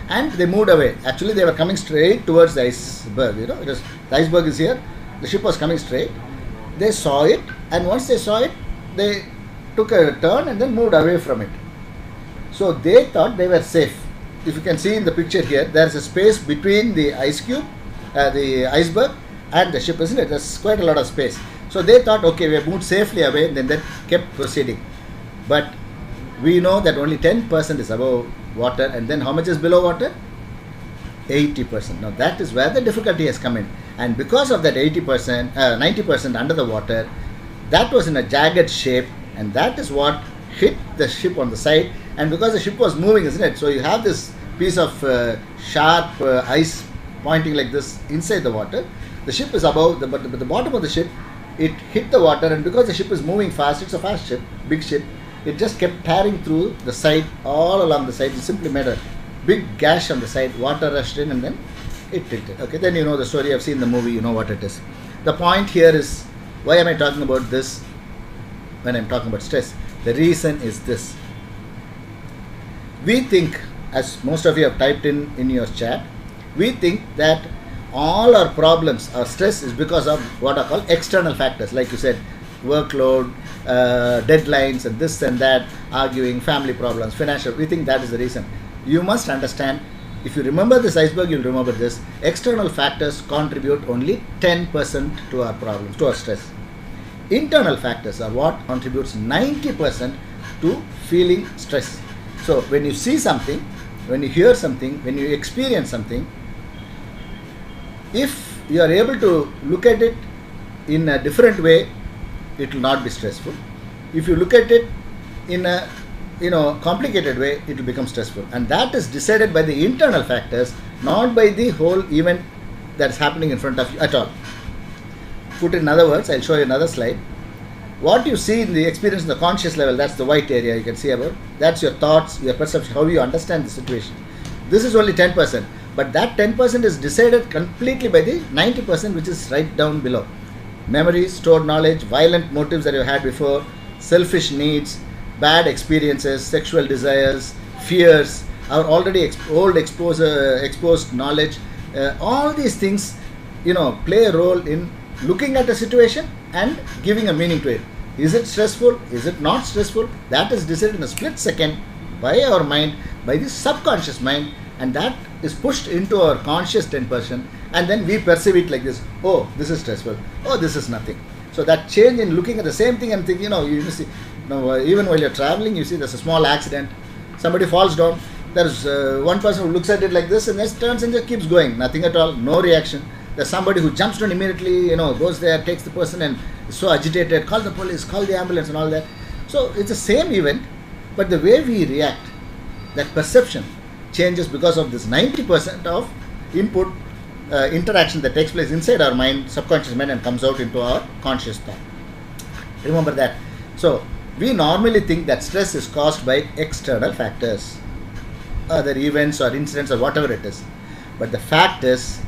And they moved away. Actually, they were coming straight towards the iceberg. You know, the iceberg is here. The ship was coming straight. They saw it, and once they saw it, they took a turn and then moved away from it. So they thought they were safe. If you can see in the picture here, there is a space between the ice cube, the iceberg, and the ship, isn't it? There's quite a lot of space. So they thought, okay, we have moved safely away, and then they kept proceeding. But we know that only 10% is above water, and then how much is below water? 80%. Now that is where the difficulty has come in, and because of that 80%, 90% under the water, that was in a jagged shape, and that is what hit the ship on the side. And because the ship was moving, isn't it? So you have this piece of sharp ice pointing like this inside the water. The ship is above, but the bottom of the ship, it hit the water, and because the ship is moving fast, it's a fast ship, big ship. It just kept tearing through the side, all along the side. It simply made a big gash on the side. Water rushed in, and then It tilted. Okay, then you know the story. I've seen the movie. You know what it is. The point here is, why am I talking about this when I'm talking about stress? The reason is this. We think, as most of you have typed in your chat, we think that all our problems, our stress is because of what are called external factors. Like you said, workload, deadlines, and this and that, arguing, family problems, financial. We think that is the reason. You must understand, if you remember this iceberg, you'll remember this. External factors contribute only 10% to our problems, to our stress. Internal factors are what contributes 90% to feeling stress. So when you see something, when you hear something, when you experience something, if you are able to look at it in a different way, it will not be stressful. If you look at it in a complicated way, it will become stressful. And that is decided by the internal factors, not by the whole event that is happening in front of you at all. Put in other words, I'll show you another slide. What you see in the experience in the conscious level, that's the white area you can see above. That's your thoughts, your perception, how you understand the situation. This is only 10%. But that 10% is decided completely by the 90%, which is right down below. Memories, stored knowledge, violent motives that you had before, selfish needs, bad experiences, sexual desires, fears, our already exposed knowledge. All these things, play a role in looking at a situation and giving a meaning to it. Is it stressful? Is it not stressful? That is decided in a split second by our mind, by the subconscious mind, and that is pushed into our conscious 10%, and then we perceive it like this. Oh, this is stressful. Oh, this is nothing. So that change in looking at the same thing and thinking, you see, even while you're traveling, you see there's a small accident, somebody falls down, there's one person who looks at it like this and just turns and just keeps going, nothing at all, no reaction. There's somebody who jumps down immediately, goes there, takes the person and is so agitated, call the police, call the ambulance and all that. So it's the same event, but the way we react, that perception changes because of this 90% of input interaction that takes place inside our mind, subconscious mind, and comes out into our conscious thought. Remember that. So we normally think that stress is caused by external factors, other events or incidents or whatever it is. But the fact is,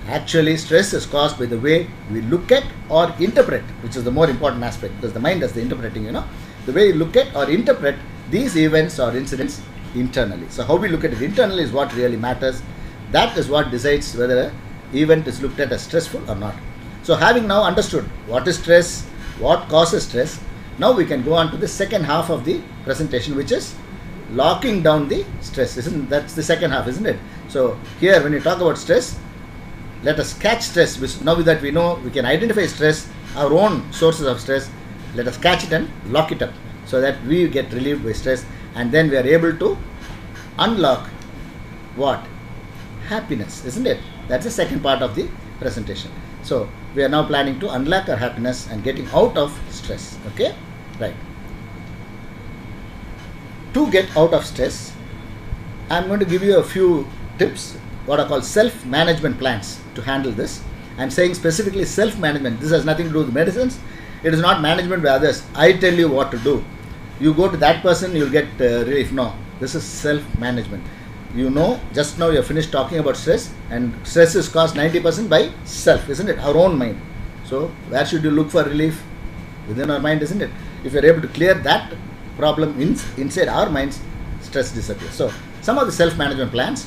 actually stress is caused by the way we look at or interpret, which is the more important aspect, because the mind does the interpreting, the way you look at or interpret these events or incidents internally. So how we look at it internally is what really matters. That is what decides whether an event is looked at as stressful or not. So having now understood what is stress, what causes stress, now we can go on to the second half of the presentation, which is locking down the stress. That's the second half, isn't it? So here when you talk about stress, let us catch stress. Now that we know we can identify stress, our own sources of stress, let us catch it and lock it up so that we get relieved by stress, and then we are able to unlock what? Happiness, isn't it? That's the second part of the presentation. So we are now planning to unlock our happiness and getting out of stress. Okay, right. To get out of stress, I'm going to give you a few tips, what are called self-management plans to handle this. I'm saying specifically self-management. This has nothing to do with medicines. It is not management by others. I tell you what to do. You go to that person, you'll get relief. No, this is self-management. Just now you're finished talking about stress, and stress is caused 90% by self, isn't it? Our own mind. So where should you look for relief? Within our mind, isn't it? If you're able to clear that problem inside our minds, stress disappears. So some of the self-management plans: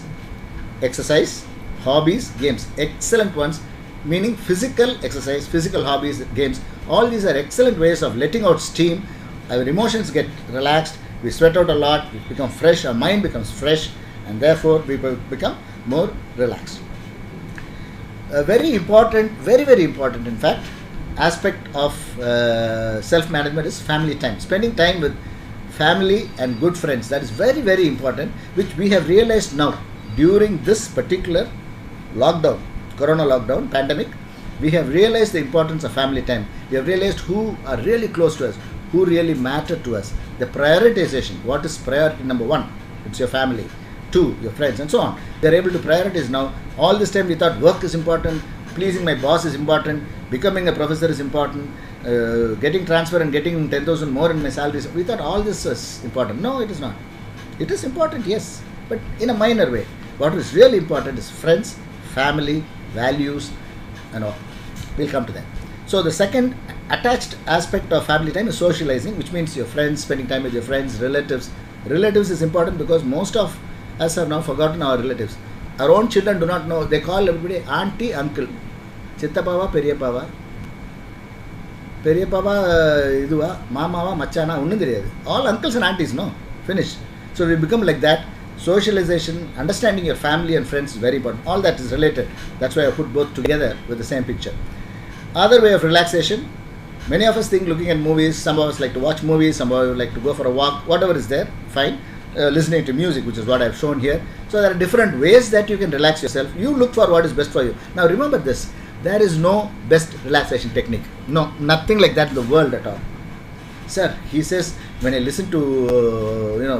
exercise, hobbies, games. Excellent ones, meaning physical exercise, physical hobbies, games. All these are excellent ways of letting out steam. Our emotions get relaxed, we sweat out a lot, we become fresh, our mind becomes fresh, and therefore we become more relaxed. A very important, very, very important in fact, aspect of self-management is family time. Spending time with family and good friends, that is very, very important, which we have realized now during this particular lockdown, corona lockdown, pandemic. We have realized the importance of family time. We have realized who are really close to us, who really matter to us. The prioritization, what is priority number one? It's your family. 2, your friends, and so on. They are able to prioritize now. All this time we thought work is important, pleasing my boss is important, becoming a professor is important, getting transfer and getting 10,000 more in my salary. We thought all this is important. No, it is not. It is important, yes, but in a minor way. What is really important is friends, family, values, and all. We'll come to that. So the second attached aspect of family time is socializing, which means your friends, spending time with your friends, relatives. Relatives is important because most of us have now forgotten our relatives. Our own children do not know. They call everybody auntie, uncle. Chittapava, Periyapava. Periyapava, Iduva, Mamava, Machana, Unnundiriyadu. All uncles and aunties, no? Finish. So we become like that. Socialization, understanding your family and friends is very important. All that is related. That's why I put both together with the same picture. Other way of relaxation, many of us think looking at movies, some of us like to watch movies, some of us like to go for a walk, whatever is there, fine. Listening to music, which is what I've shown here. So there are different ways that you can relax yourself. You look for what is best for you. Now remember this, there is no best relaxation technique. No, nothing like that in the world at all. Sir, he says, when I listen to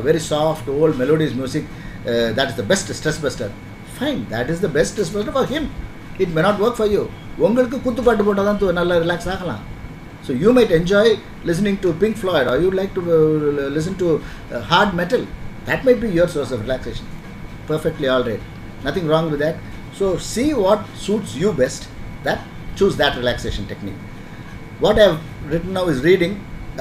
very soft, old melodious music, that is the best stress buster. Fine, that is the best stress buster for him. It may not work for you. உங்களுக்கு குத்து பாட்டு போட்டால் தான் நல்லா relax ஆகலாம். So you might enjoy listening to Pink Floyd, or you like to listen to hard metal. That might be your source of relaxation. Perfectly all right. Nothing wrong with that. So see what suits you best. Choose that relaxation technique. What I have written now is reading.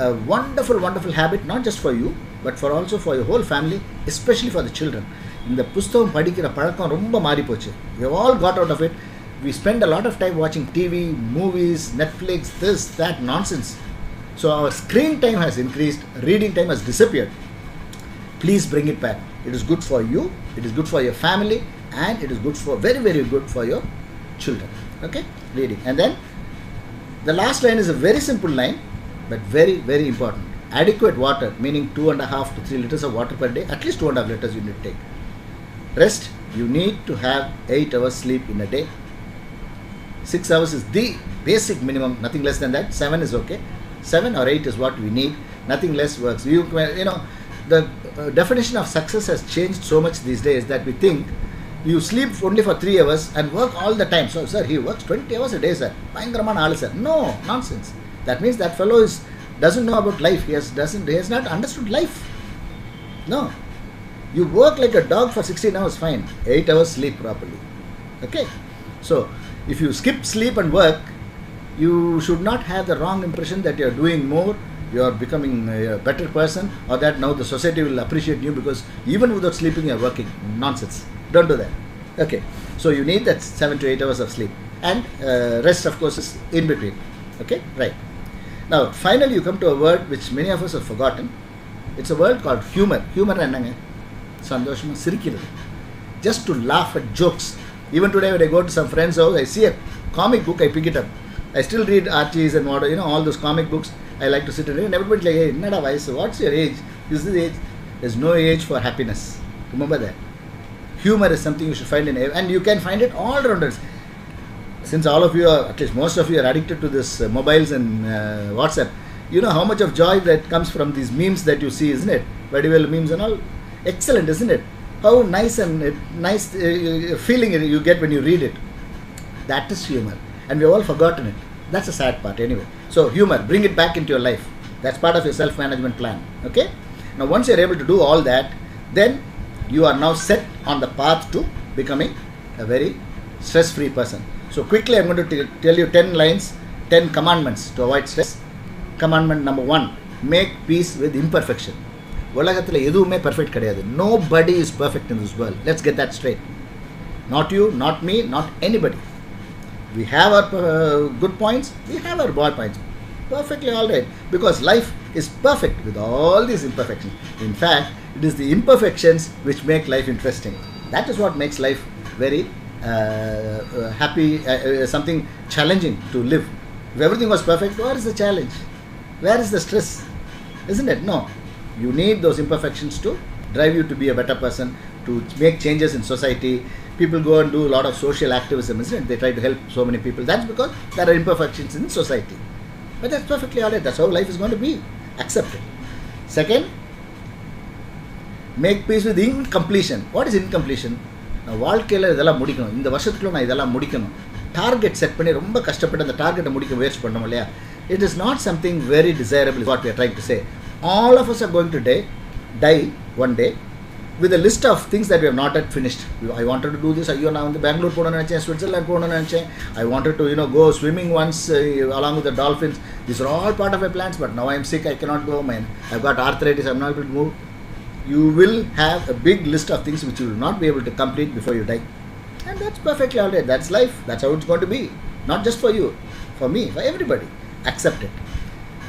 A wonderful, wonderful habit, not just for you, but for also for your whole family, especially for the children. இந்த புஸ்தகம் படிக்கிற பழக்கம் ரொம்ப மாறி போச்சு. We have all got out of it. We spend a lot of time watching TV, movies, Netflix, this, that nonsense. So our screen time has increased, reading time has disappeared. Please bring it back. It is good for you, it is good for your family, and it is good for, very, very good for your children. Okay, reading. And then the last line is a very simple line, but very, very important. Adequate water, meaning 2.5 to 3 liters of water per day, at least 2.5 liters you need to take. Rest, you need to have 8 hours sleep in a day. 6 hours is the basic minimum, nothing less than that. 7 is okay. 7 or 8 is what we need, nothing less works. The definition of success has changed so much these days that we think you sleep only for 3 hours and work all the time. So sir, he works 20 hours a day, sir. No, nonsense. That means that fellow doesn't know about life. He has not understood life. No. You work like a dog for 16 hours, fine. 8 hours sleep properly. Okay. So if you skip sleep and work, you should not have the wrong impression that you are doing more, you are becoming a better person, or that now the society will appreciate you because even without sleeping you are working. Nonsense. Don't do that. Okay. So you need that 7 to 8 hours of sleep. And rest, of course, is in between. Okay. Right. Now finally you come to a word which many of us have forgotten. It's a word called humor. Humor என்னங்க? சந்தோஷமா சிரிக்கிறது. Just to laugh at jokes. Even today when I go to some friend's house, I see a comic book, I pick it up. I still read Archie's and all those comic books. I like to sit and read. And everybody's like, hey, Nada Vaisu, what's your age? This is the age. There's no age for happiness. Remember that. Humor is something you should find and you can find it all around us. Since all of you are, at least most of you are addicted to this mobiles and WhatsApp, you know how much of joy that comes from these memes that you see, isn't it? Very well memes and all. Excellent, isn't it? How nice feeling you get when you read it. That is humor. And we have all forgotten it. That's a sad part anyway. So humor, bring it back into your life. That's part of your self-management plan. Okay? Now once you're able to do all that, then you are now set on the path to becoming a very stress-free person. So quickly I'm going to tell you 10 lines, 10 commandments to avoid stress. Commandment number 1, make peace with imperfection. உலகத்தில் எதுவுமே perfect கிடையாது. Nobody is perfect in this world. Let's get that straight. Not you, not me, not anybody. We have our good points, we have our bad points. Perfectly all right. Because life is perfect with all these imperfections. In fact, it is the imperfections which make life interesting. That is what makes life very happy, something challenging to live. If everything was perfect, where is the challenge? Where is the stress? Isn't it? No. You need those imperfections to drive you to be a better person, to make changes in society. People go and do a lot of social activism, isn't it? They try to help so many people. That's because there are imperfections in society. But that's perfectly alright. That's how life is going to be. Accept it. Second, make peace with incompletion. What is incompletion? வாழ்க்கையில் இதெல்லாம் முடிக்கணும், இந்த வருஷத்துக்குள்ள நான் இதெல்லாம் முடிக்கணும், target set பண்ணி ரொம்ப கஷ்டப்பட்டு அந்த டார்கெட்டை முடிக்க முயற்சி பண்ணோம் இல்லையா? It is not something very desirable is what we are trying to say. All of us are going to die one day. with a list of things that we have not yet finished. I wanted to do this. Now in the Bangalore, Switzerland, I wanted to go swimming once along with the dolphins. These are all part of my plans. But now I am sick. I cannot go. I've got arthritis. I'm not able to move. You will have a big list of things which you will not be able to complete before you die, and that's perfectly alright. That's life. That's how it's going to be. Not just for you, for me, for everybody. Accept it.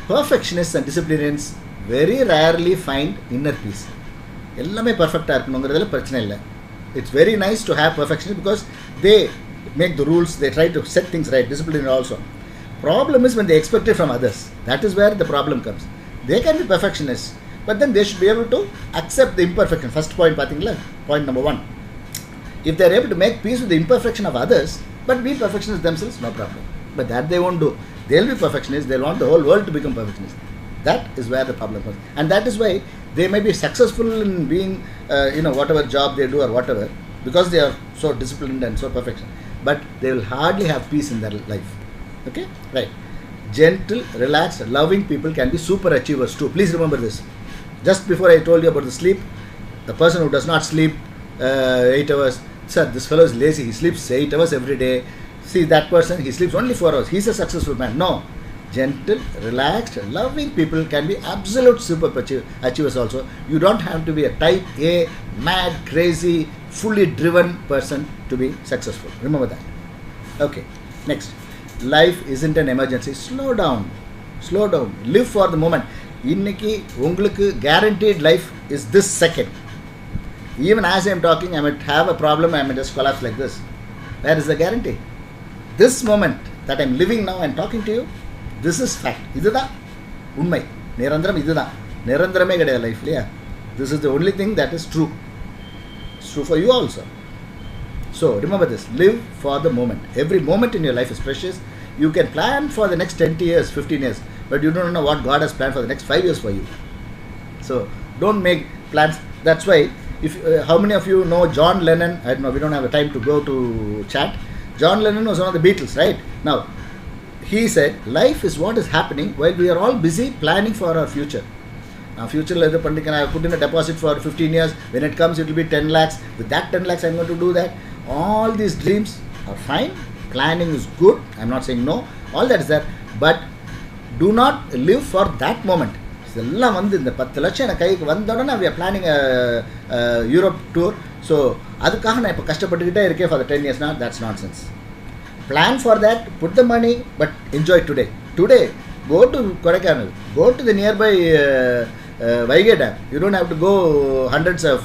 Perfectionists and disciplinarians very rarely find inner peace. எல்லாமே பெர்ஃபெக்டாக இருக்கணுங்கிறதுல பிரச்சனை இல்லை. It's very nice to have perfectionists because they make the rules, they try to set things right. Disciplinary also. Problem is when they expect it from others. That is where the problem comes. They can be perfectionists, but then they should be able to accept the imperfection. First point, point number 1. If they are able to make peace with the imperfection of others, but be perfectionists themselves, no problem. But that they won't do. They'll be perfectionists. They'll want the whole world to become perfectionists. That is where the problem comes. And that is why they may be successful in being, whatever job they do or whatever, because they are so disciplined and so perfect. But they will hardly have peace in their life. Okay? Right. Gentle, relaxed, loving people can be super achievers too. Please remember this. Just before I told you about the sleep, the person who does not sleep 8 hours, sir, this fellow is lazy. He sleeps 8 hours every day. See, that person, he sleeps only 4 hours. He's a successful man. No. Gentle, relaxed, loving people can be absolute super achievers also. You don't have to be a type A, mad, crazy, fully driven person to be successful. Remember that. Okay. Next. Life isn't an emergency. Slow down. Slow down. Live for the moment. Inniki ungalku guaranteed life is this second. Even as I am talking, I might have a problem. I might just collapse like this. Where is the guarantee? This moment that I am living now and talking to you, this is fact. இதுதான் உண்மை. நிரந்தரம் இதுதான். நிரந்தரமே கிடையாது லைஃப்லையா. This is the only thing that is true. It's true for you also. So remember this. Live for the moment. Every moment in your life is precious. You can plan for the next 20 years, 15 years, but you don't know what God has planned for the next 5 years for you. So don't make plans. That's why, if how many of you know John Lennon? I don't know. We don't have the time to go to chat. John Lennon was one of the Beatles, right? Now, he said, life is what is happening while we are all busy planning for our future. Now, future, I put in a deposit for 15 years. When it comes, it will be 10 lakhs. With that 10 lakhs, I'm going to do that. All these dreams are fine. Planning is good. I'm not saying no. All that is there. But do not live for that moment. இதெல்லாம் வந்து இந்த 10 லட்சம் எனக்கு கைக்கு வந்தோடனே we are planning a Europe tour. So அதுக்காக நான் இப்போ கஷ்டப்பட்டுக்கிட்டே இருக்கேன் for the 10 years now. That's nonsense. Plan for that, put the money, but enjoy today. Today, go to Kodaikanal, go to the nearby Vaigai Dam. You don't have to go hundreds of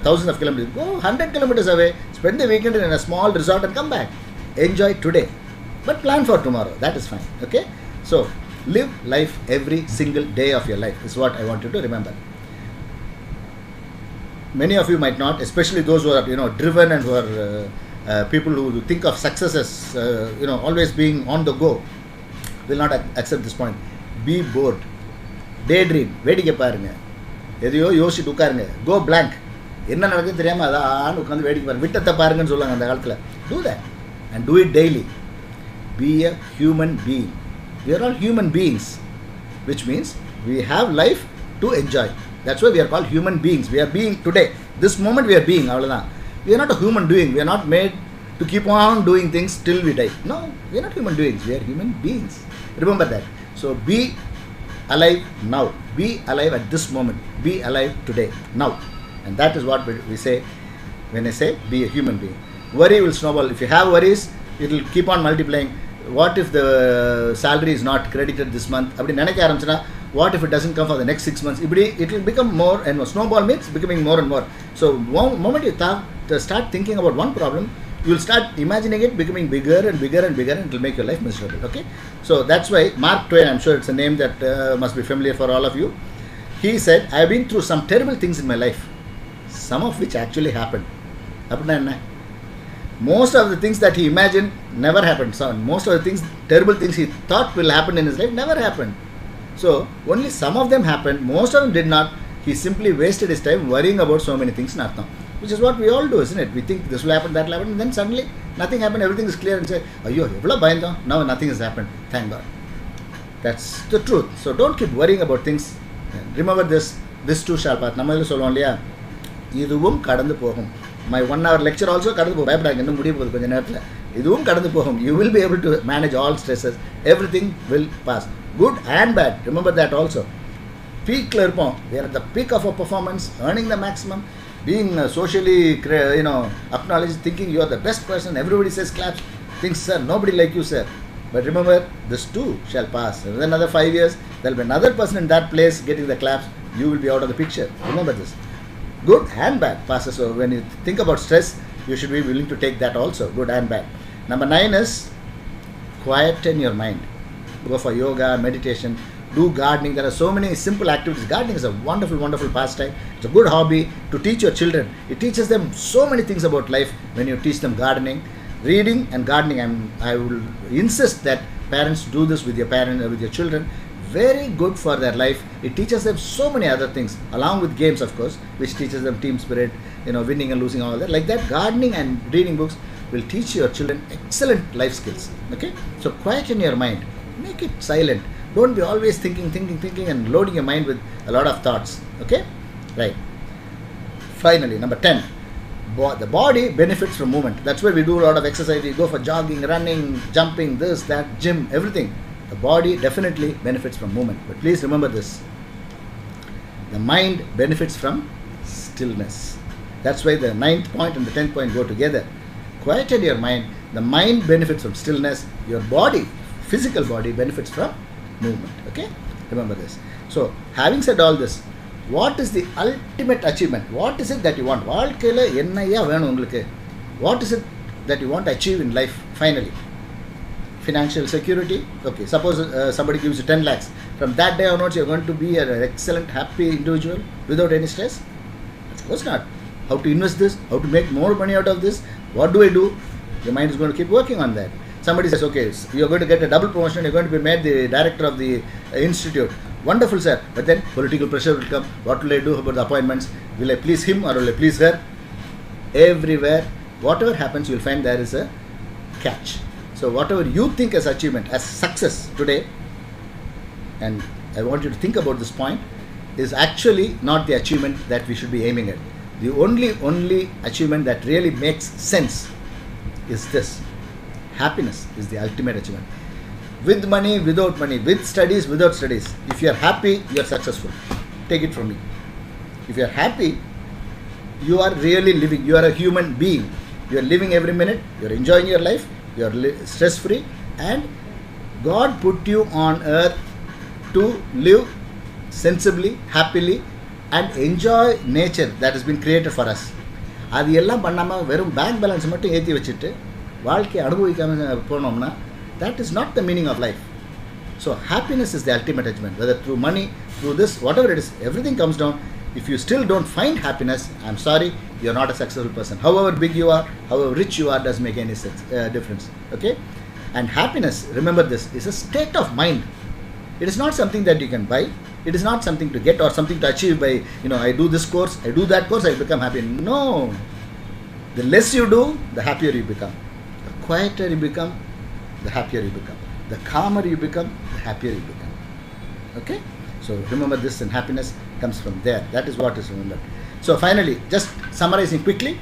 thousands of kilometers. Go 100 kilometers away, spend the weekend in a small resort and come back. Enjoy today, but plan for tomorrow. That is fine. Okay? So, live life every single day of your life is what I want you to remember. Many of you might not, especially those who are driven and who are people who think of success as always being on the go, will not accept this point. Be bored. Daydream. வேடிக்கை பாருங்க. எதையோ யோசிச்சுட்டு உட்காருங்க. Go blank. என்ன நடக்குது தெரியாம அதான் உட்காந்து வேடிக்கை பாருங்க. விட்டத்தை பாருங்கன்னு சொல்லுவாங்க அந்த காலத்தில். Do that and do it daily. Be a human being. We are all human beings, which means we have life to enjoy. That's why we are called human beings. We are being today. This moment we are being. அவ்வளவுதான். We are not a human doing. We are not made to keep on doing things till we die. No, we are not human doings. We are human beings. Remember that. So be alive now. Be alive at this moment. Be alive today, now. And that is what we say when I say be a human being. Worry will snowball. If you have worries, it will keep on multiplying. What if the salary is not credited this month? அப்படி நினைக்க ஆரம்பிச்சுனா, what if it doesn't come for the next 6 months? It will become more and more. Snowball means becoming more and more. So moment you start thinking about one problem, you will start imagining it becoming bigger and bigger and bigger, and it will make your life miserable. Okay? So that's why Mark Twain, I'm sure it's a name that must be familiar for all of you. He said, I have been through some terrible things in my life, some of which actually happened. அப்படின்னா என்ன? Most of the things that he imagined never happened. So most of the things, terrible things he thought will happen in his life never happened. So only some of them happened. Most of them did not. He simply wasted his time worrying about so many things. Which is what we all do, isn't it? We think this will happen, that will happen, and then suddenly nothing happened. Everything is clear and say, "Ayyo, evlo bayandam." Now nothing has happened. Thank God. That's the truth. So don't keep worrying about things. Remember this. This too shall pass. Namma solluvom illaya. இதுவும் கடந்து போகும். My 1 hour lecture also கடந்து போகும். பயப்படாங்க, இன்னும் முடிய போகுது கொஞ்ச நேரத்தில். இதுவும் கடந்து போகும். You will be able to manage all stresses. Everything will pass. Good and bad. Remember that also. Peakல இருப்போம். We are at the peak of our performance, earning the maximum, being socially, acknowledged, thinking you are the best person. Everybody says claps. Thinks, sir, nobody like you, sir. But remember, this too shall pass. Within another 5 years, there will be another person in that place getting the claps. You will be out of the picture. Remember this. Good and bad passes. So when you think about stress, you should be willing to take that also, good and bad. Number 9 is quieten your mind. Go for yoga, meditation, do gardening. There are so many simple activities. Gardening is a wonderful, wonderful pastime. It's a good hobby to teach your children. It teaches them so many things about life when you teach them gardening. Reading and gardening, I will insist that parents do this with your children. Very good for their life. It teaches them so many other things, along with games, of course, which teaches them team spirit, winning and losing, all that. Like that, gardening and reading books will teach your children excellent life skills. Okay, so quieten your mind, make it silent. Don't be always thinking, and loading your mind with a lot of thoughts. Okay, right. Finally, number 10. The body benefits from movement. That's why we do a lot of exercise. We go for jogging, running, jumping, this, that, gym, everything. The body definitely benefits from movement. But please remember this. The mind benefits from stillness. That's why the 9th point and the 10th point go together. Quieten your mind. The mind benefits from stillness. Your body, physical body, benefits from movement. Okay? Remember this. So, having said all this, what is the ultimate achievement? What is it that you want? வாழ்க்கையில் என்னையா வேணும் உங்களுக்கு? What is it that you want to achieve in life finally? Financial security? Okay, suppose somebody gives you 10 lakhs. From that day onwards, you're going to be an excellent, happy individual without any stress? Of course not. How to invest this? How to make more money out of this? What do I do? Your mind is going to keep working on that. Somebody says, okay, you're going to get a double promotion, you're going to be made the director of the institute. Wonderful, sir. But then political pressure will come. What will I do about the appointments? Will I please him or will I please her? Everywhere, whatever happens, you'll find there is a catch. So whatever you think as achievement, as success today, and I want you to think about this point, is actually not the achievement that we should be aiming at. The only achievement that really makes sense is this. Happiness is the ultimate achievement. With money, without money, with studies, without studies. If you are happy, you are successful. Take it from me. If you are happy, you are really living. You are a human being. You are living every minute. You are enjoying your life. You are stress-free. And God put you on earth to live sensibly, happily, and enjoy nature that has been created for us. அது எல்லாம் பண்ணாமல் வெறும் bank balance மட்டும் ஏற்றி வச்சுட்டு வாழ்க்கையை அனுபவிக்காமல் போனோம்னா that is not the meaning of life. So happiness is the ultimate achievement. Whether through money, through this, whatever it is, everything comes down. If you still don't find happiness, I'm sorry, you're not a successful person. However big you are, however rich you are, doesn't make any difference. Okay? And happiness, remember this, is a state of mind. It is not something that you can buy. It is not something to get or something to achieve by, I do this course, I do that course, I become happy. No. The less you do, the happier you become. The quieter you become, the happier you become. The calmer you become, the happier you become. Okay? So remember this, and happiness comes from there. That is what is remembered. So finally, just summarizing quickly,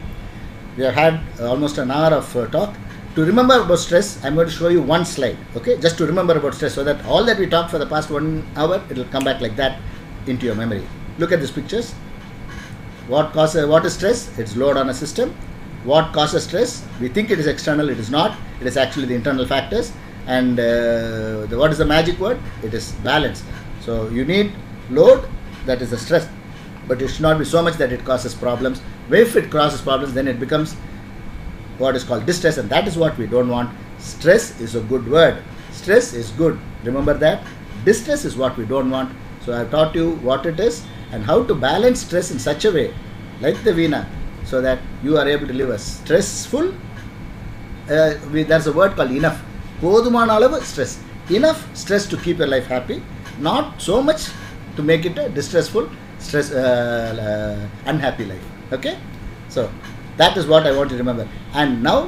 we have had almost an hour of talk. To remember about stress, I'm going to show you one slide. Okay? Just to remember about stress, so that all that we talked for the past 1 hour, it will come back like that into your memory. Look at these pictures. What is stress? It's load on a system. What causes stress? We think it is external. It is not. It is actually the internal factors. And what is the magic word? It is balance. So you need load, that is the stress, but it should not be so much that it causes problems. If it causes problems, then it becomes what is called distress, and that is what we don't want. Stress is a good word. Stress is good. Remember that. Distress is what we don't want. So I have taught you what it is and how to balance stress in such a way, like the Veena, so that you are able to live a stressful, there's a word called enough. போதுமான அளவு stress. Enough stress to keep your life happy, not so much to make it a distressful, unhappy life. Okay? So that is what I want you to remember. And now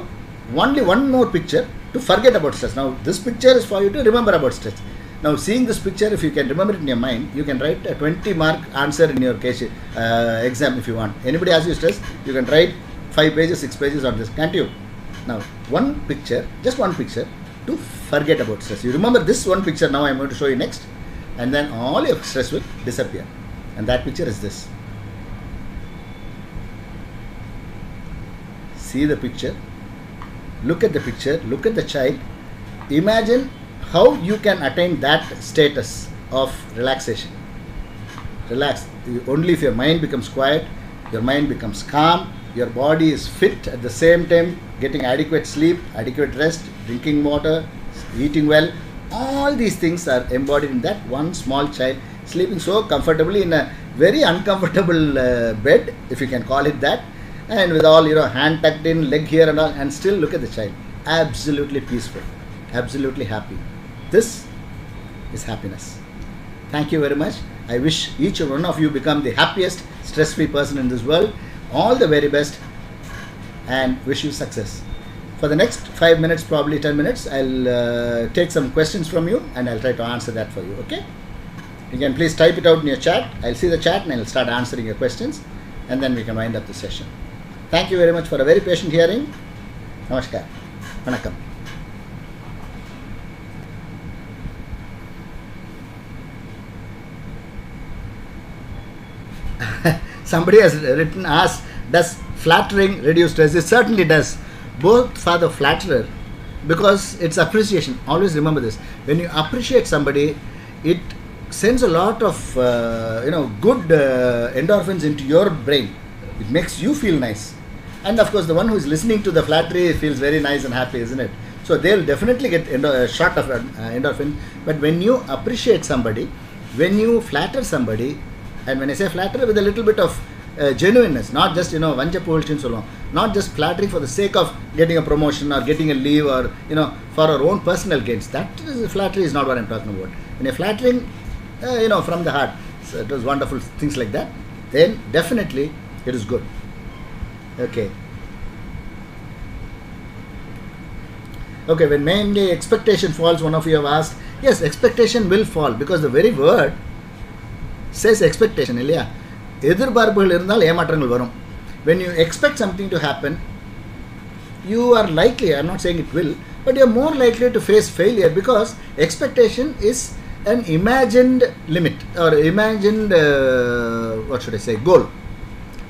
only one more picture to forget about stress. Now this picture is for you to remember about stress. Now, seeing this picture, if you can remember it in your mind, you can write a 20-mark answer in your case, exam if you want. Anybody asks you stress, you can write 5 pages, 6 pages on this, can't you? Now, one picture, just one picture, to forget about stress. You remember this one picture now I am going to show you next, and then all your stress will disappear. And that picture is this. See the picture, look at the picture, look at the child, imagine how you can attain that status of relaxation. Relax. Only if your mind becomes quiet, your mind becomes calm, your body is fit, at the same time getting adequate sleep, adequate rest, drinking water, eating well. All these things are embodied in that one small child, sleeping so comfortably in a very uncomfortable bed, if you can call it that, and with all, hand tucked in, leg here and all, and still look at the child. Absolutely peaceful, absolutely happy. This is happiness. Thank you very much. I wish each one of you become the happiest, stress-free person in this world. All the very best, and wish you success. For the next 5 minutes, probably 10 minutes, I'll take some questions from you and I'll try to answer that for you, okay? You can please type it out in your chat. I'll see the chat and I'll start answering your questions, and then we can wind up the session. Thank you very much for a very patient hearing. Namaskar. Vanakkam. Somebody has asked, does flattering reduce stress? It certainly does. Both for the flatterer, because it's appreciation. Always remember this. When you appreciate somebody, it sends a lot of good endorphins into your brain. It makes you feel nice. And of course, the one who is listening to the flattery feels very nice and happy, isn't it? So they'll definitely get a shot of endorphin. But when you appreciate somebody, when you flatter somebody, and when I say flatter, with a little bit of genuineness, not just vanja polchin solom, not just flattering for the sake of getting a promotion or getting a leave or for our own personal gains. That flattery is not what I'm talking about. When you're flattering, from the heart, so it was wonderful things like that, then definitely it is good. Okay. Okay, when mainly expectation falls, one of you have asked, yes, expectation will fall, because the very word says expectation, இல்லையா? எதிர்பார்ப்புகள் இருந்தால் ஏமாற்றங்கள் வரும். When you expect something to happen, you are likely, I'm not saying it will, but you are more likely to face failure, because expectation is an imagined limit or imagined goal.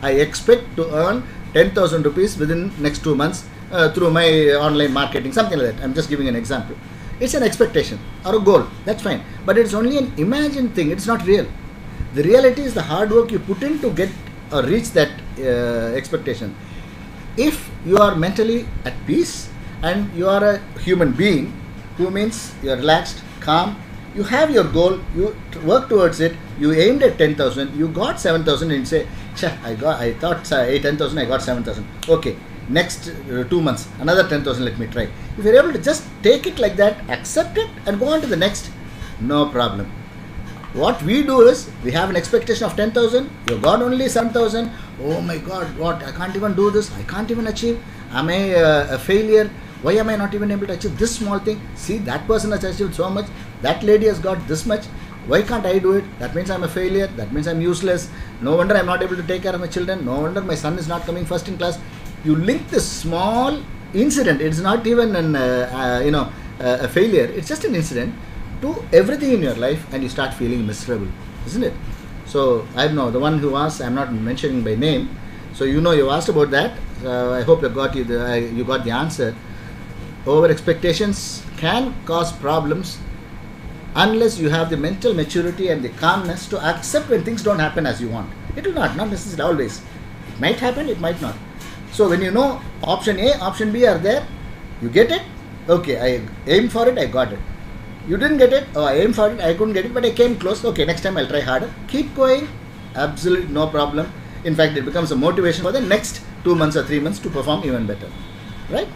I expect to earn 10,000 rupees within next 2 months through my online marketing, something like that. I'm just giving an example. It's an expectation or a goal, that's fine, but it's only an imagined thing. It's not real. The reality is the hard work you put in to get or reach that expectation. If you are mentally at peace and you are a human being, who means you are relaxed, calm, you have your goal, you work towards it, you aimed at 10,000, you got 7,000, and you say, I thought 10,000, I got 7,000. Okay, next 2 months, another 10,000, let me try. If you are able to just take it like that, accept it and go on to the next, no problem. What we do is, we have an expectation of 10,000, you got only 7,000, oh my God, what, I can't even do this, I can't even achieve, am I a failure, why am I not even able to achieve this small thing, see that person has achieved so much, that lady has got this much, why can't I do it, that means I'm a failure, that means I'm useless, no wonder I'm not able to take care of my children, no wonder my son is not coming first in class. You link this small incident, it's not even a failure, it's just an incident, to everything in your life, and you start feeling miserable, isn't it? So I know the one who asked, I'm not mentioning by name, so you asked about that. I hope you got the answer. Over expectations can cause problems unless you have the mental maturity and the calmness to accept when things don't happen as you want. It will not necessarily always. It might happen, it might not. So when you know option A, option B are there, you get it, okay, I aimed for it, I got it. You didn't get it, oh, I aimed for it, I couldn't get it, but I came close, okay, next time I'll try harder. Keep going, absolutely no problem. In fact, it becomes a motivation for the next 2 months or 3 months to perform even better, right?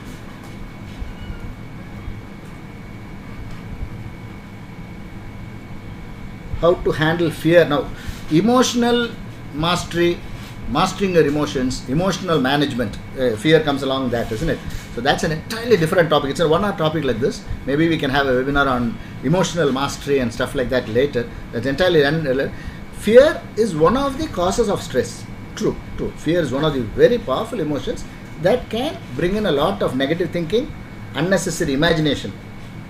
How to handle fear. Now, emotional mastery mastering your emotions, emotional management. Fear comes along that, isn't it? So that's an entirely different topic. It's a 1 hour topic like this. Maybe we can have a webinar on emotional mastery and stuff like that later. That's entirely unrelated. Fear is one of the causes of stress. True. Fear is one of the very powerful emotions that can bring in a lot of negative thinking, unnecessary imagination,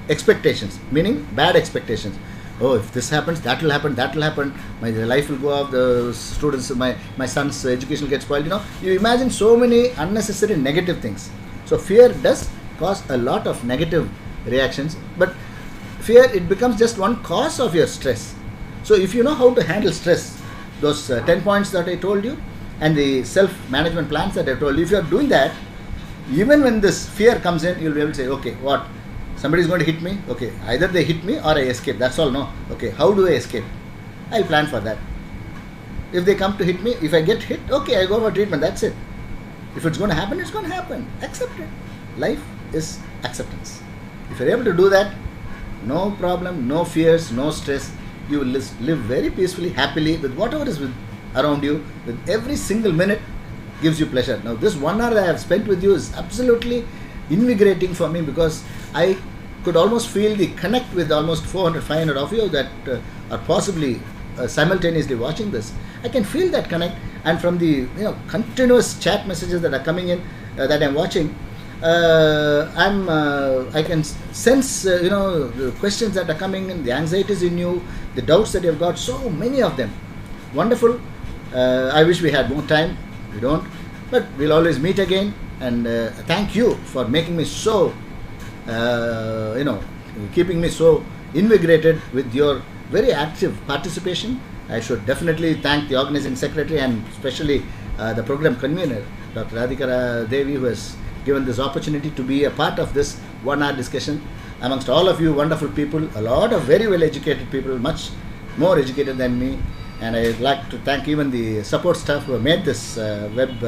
expectations, meaning bad expectations. Oh, if this happens, that will happen, my life will go off, the students, my son's education will get spoiled. You imagine so many unnecessary negative things. So fear does cause a lot of negative reactions, but fear, it becomes just one cause of your stress. So if you know how to handle stress, those 10 points that I told you and the self-management plans that I told you, if you are doing that, even when this fear comes in, you'll be able to say, okay, what? Somebody is going to hit me. Okay, either they hit me or I escape. That's all. No. Okay, how do I escape? I'll plan for that. If they come to hit me, if I get hit, okay, I go for treatment. That's it. If it's going to happen, it's going to happen. Accept it. Life is acceptance. If you're able to do that, no problem, no fears, no stress. You will live very peacefully, happily with whatever is around you. With every single minute gives you pleasure. Now, this 1 hour that I have spent with you is absolutely invigorating for me, because I could almost feel the connect with almost 400, 500 of you that are possibly simultaneously watching this. I can feel that connect, and from the continuous chat messages that are coming in that I'm watching, I can sense the questions that are coming in, the anxieties in you, the doubts that you've got, so many of them. Wonderful. I wish we had more time. We don't, but we'll always meet again. And thank you for making me so keeping me so invigorated with your very active participation. I should definitely thank the organizing secretary and especially the program convener, Dr. Radhika Devi, who has given this opportunity to be a part of this 1 hour discussion amongst all of you wonderful people, a lot of very well educated people, much more educated than me. And I'd like to thank even the support staff who have made this web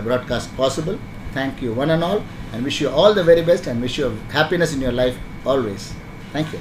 broadcast possible. Thank you one and all, and wish you all the very best, and wish you happiness in your life always. Thank you.